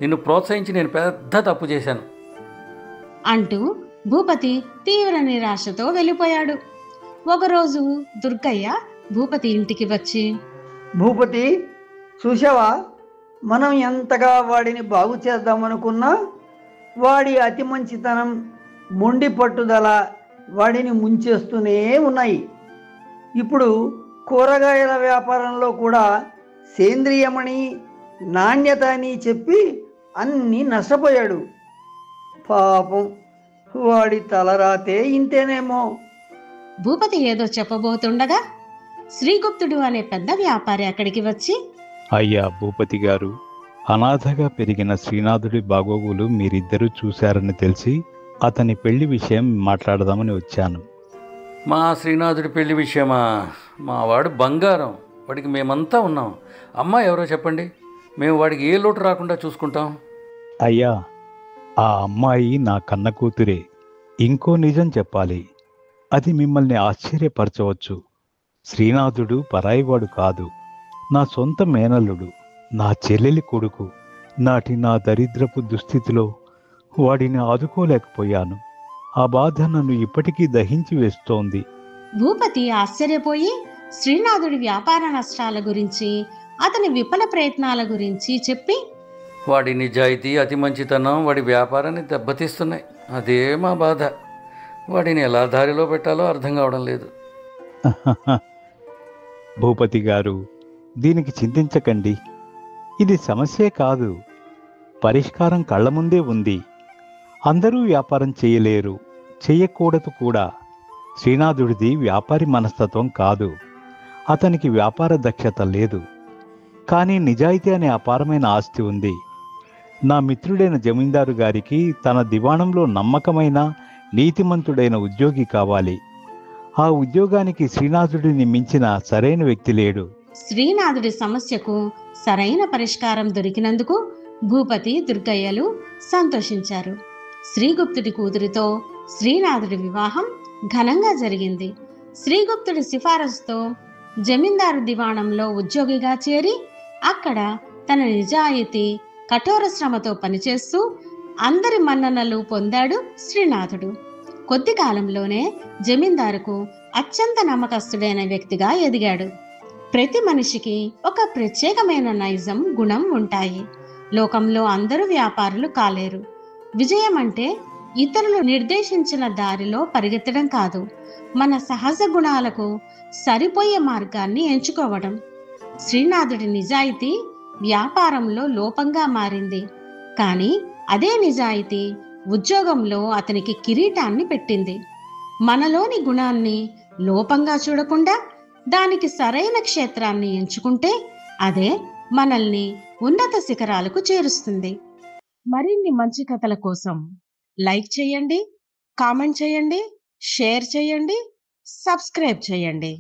నిన్ను ప్రోత్సహించి నేను పెద్ద తప్పు చేశాను అంటూ భూపతి తీవ్ర నిరాశతో వెళ్ళిపోయాడు. ఒకరోజు దుర్గయ్య భూపతి ఇంటికి వచ్చి, భూపతి, చూసావా, మనం ఎంతగా వాడిని బాగు చేద్దామనుకున్నా వాడి అతి మంచితనం, మొండి పట్టుదల వాడిని ముంచేస్తూనే ఉన్నాయి. ఇప్పుడు కూరగాయల వ్యాపారంలో కూడా సేంద్రియమని, నాణ్యత అని చెప్పి అన్నీ నష్టపోయాడు. పాపం, వాడి తలరాతే ఇంతేనేమో. భూపతి ఏదో చెప్పబోతుండగా శ్రీగుప్తుడు అనే పెద్ద వ్యాపారి అక్కడికి వచ్చి, అయ్యా భూపతి గారు, అనాథగా పెరిగిన శ్రీనాథుడి బాగోగులు మీరిద్దరూ చూశారని తెలిసి అతని పెళ్లి విషయం మాట్లాడదామని వచ్చాను. మా శ్రీనాథుడి పెళ్లి విషయమా? మా వాడు బంగారం, వాడికి మేమంతా ఉన్నాం. అమ్మాయి ఎవరో చెప్పండి, మేము వాడికి ఏ లోటు రాకుండా చూసుకుంటాం. అయ్యా, ఆ అమ్మాయి నా కన్న కూతురే. ఇంకో నిజం చెప్పాలి, అది మిమ్మల్ని ఆశ్చర్యపరచవచ్చు. శ్రీనాథుడు పరాయివాడు కాదు, నా సొంత మేనల్లుడు, నా చెల్లెలి కొడుకు. నాటి నా దరిద్రపు దుస్థితిలో వాడిని ఆదుకోలేకపోయాను. ఆ బాధ నన్ను ఇప్పటికీ దహించి వేస్తోంది. భూపతి ఆశ్చర్యపోయి శ్రీనాథుడి వ్యాపార నష్టాల గురించి, అతని విఫల ప్రయత్నాల గురించి చెప్పి, వాడి నిజాయితీ, అతి మంచితనం వాడి వ్యాపారాన్ని దెబ్బతీస్తున్నాయి. అదే మా బాధ. వాడిని ఎలా దారిలో పెట్టాలో అర్థం కావడం లేదు. భూపతి గారు, దీనికి చింతించకండి. ఇది సమస్యే కాదు, పరిష్కారం కళ్ళ ముందే ఉంది. అందరూ వ్యాపారం చేయలేరు, చెయ్యకూడదు కూడా. శ్రీనాథుడిది వ్యాపారి మనస్తత్వం కాదు, అతనికి వ్యాపార దక్షత లేదు. కానీ నిజాయితీ అనే అపారమైన ఆస్తి ఉంది. నా మిత్రుడైన జమీందారు గారికి తన దివాణంలో నమ్మకమైన, నీతిమంతుడైన ఉద్యోగి కావాలి. ఆ ఉద్యోగానికి శ్రీనాథుడిని మించిన సరైన వ్యక్తి లేడు. శ్రీనాథుడి సమస్యకు సరైన పరిష్కారం దొరికినందుకు భూపతి, దుర్గయ్యలు సంతోషించారు. శ్రీగుప్తుడి కూతురితో శ్రీనాథుడి వివాహం ఘనంగా జరిగింది. శ్రీగుప్తుడి సిఫారసుతో జమీందారు దివాణంలో ఉద్యోగిగా చేరి అక్కడ తన నిజాయితీ, కఠోర శ్రమతో పనిచేస్తూ అందరి మన్ననలు పొందాడు శ్రీనాథుడు. కొద్ది కాలంలోనే జమీందారుకు అత్యంత నమ్మకస్తుడైన వ్యక్తిగా ఎదిగాడు. ప్రతి మనిషికి ఒక ప్రత్యేకమైన నైజం, గుణం ఉంటాయి. లోకంలో అందరూ వ్యాపారులు కాలేరు. విజయం అంటే ఇతరులు నిర్దేశించిన దారిలో పరిగెత్తడం కాదు, మన సహజ గుణాలకు సరిపోయే మార్గాన్ని ఎంచుకోవడం. శ్రీనాథుడి నిజాయితీ వ్యాపారంలో లోపంగా మారింది, కానీ అదే నిజాయితీ ఉద్యోగంలో అతనికి కిరీటాన్ని పెట్టింది. మనలోని గుణాన్ని లోపంగా చూడకుండా దానికి సరైన క్షేత్రాన్ని ఎంచుకుంటే అదే మనల్ని ఉన్నత శిఖరాలకు చేరుస్తుంది. మరిన్ని మంచి కథల కోసం లైక్ చేయండి, కామెంట్ చేయండి, షేర్ చేయండి, సబ్స్క్రైబ్ చేయండి.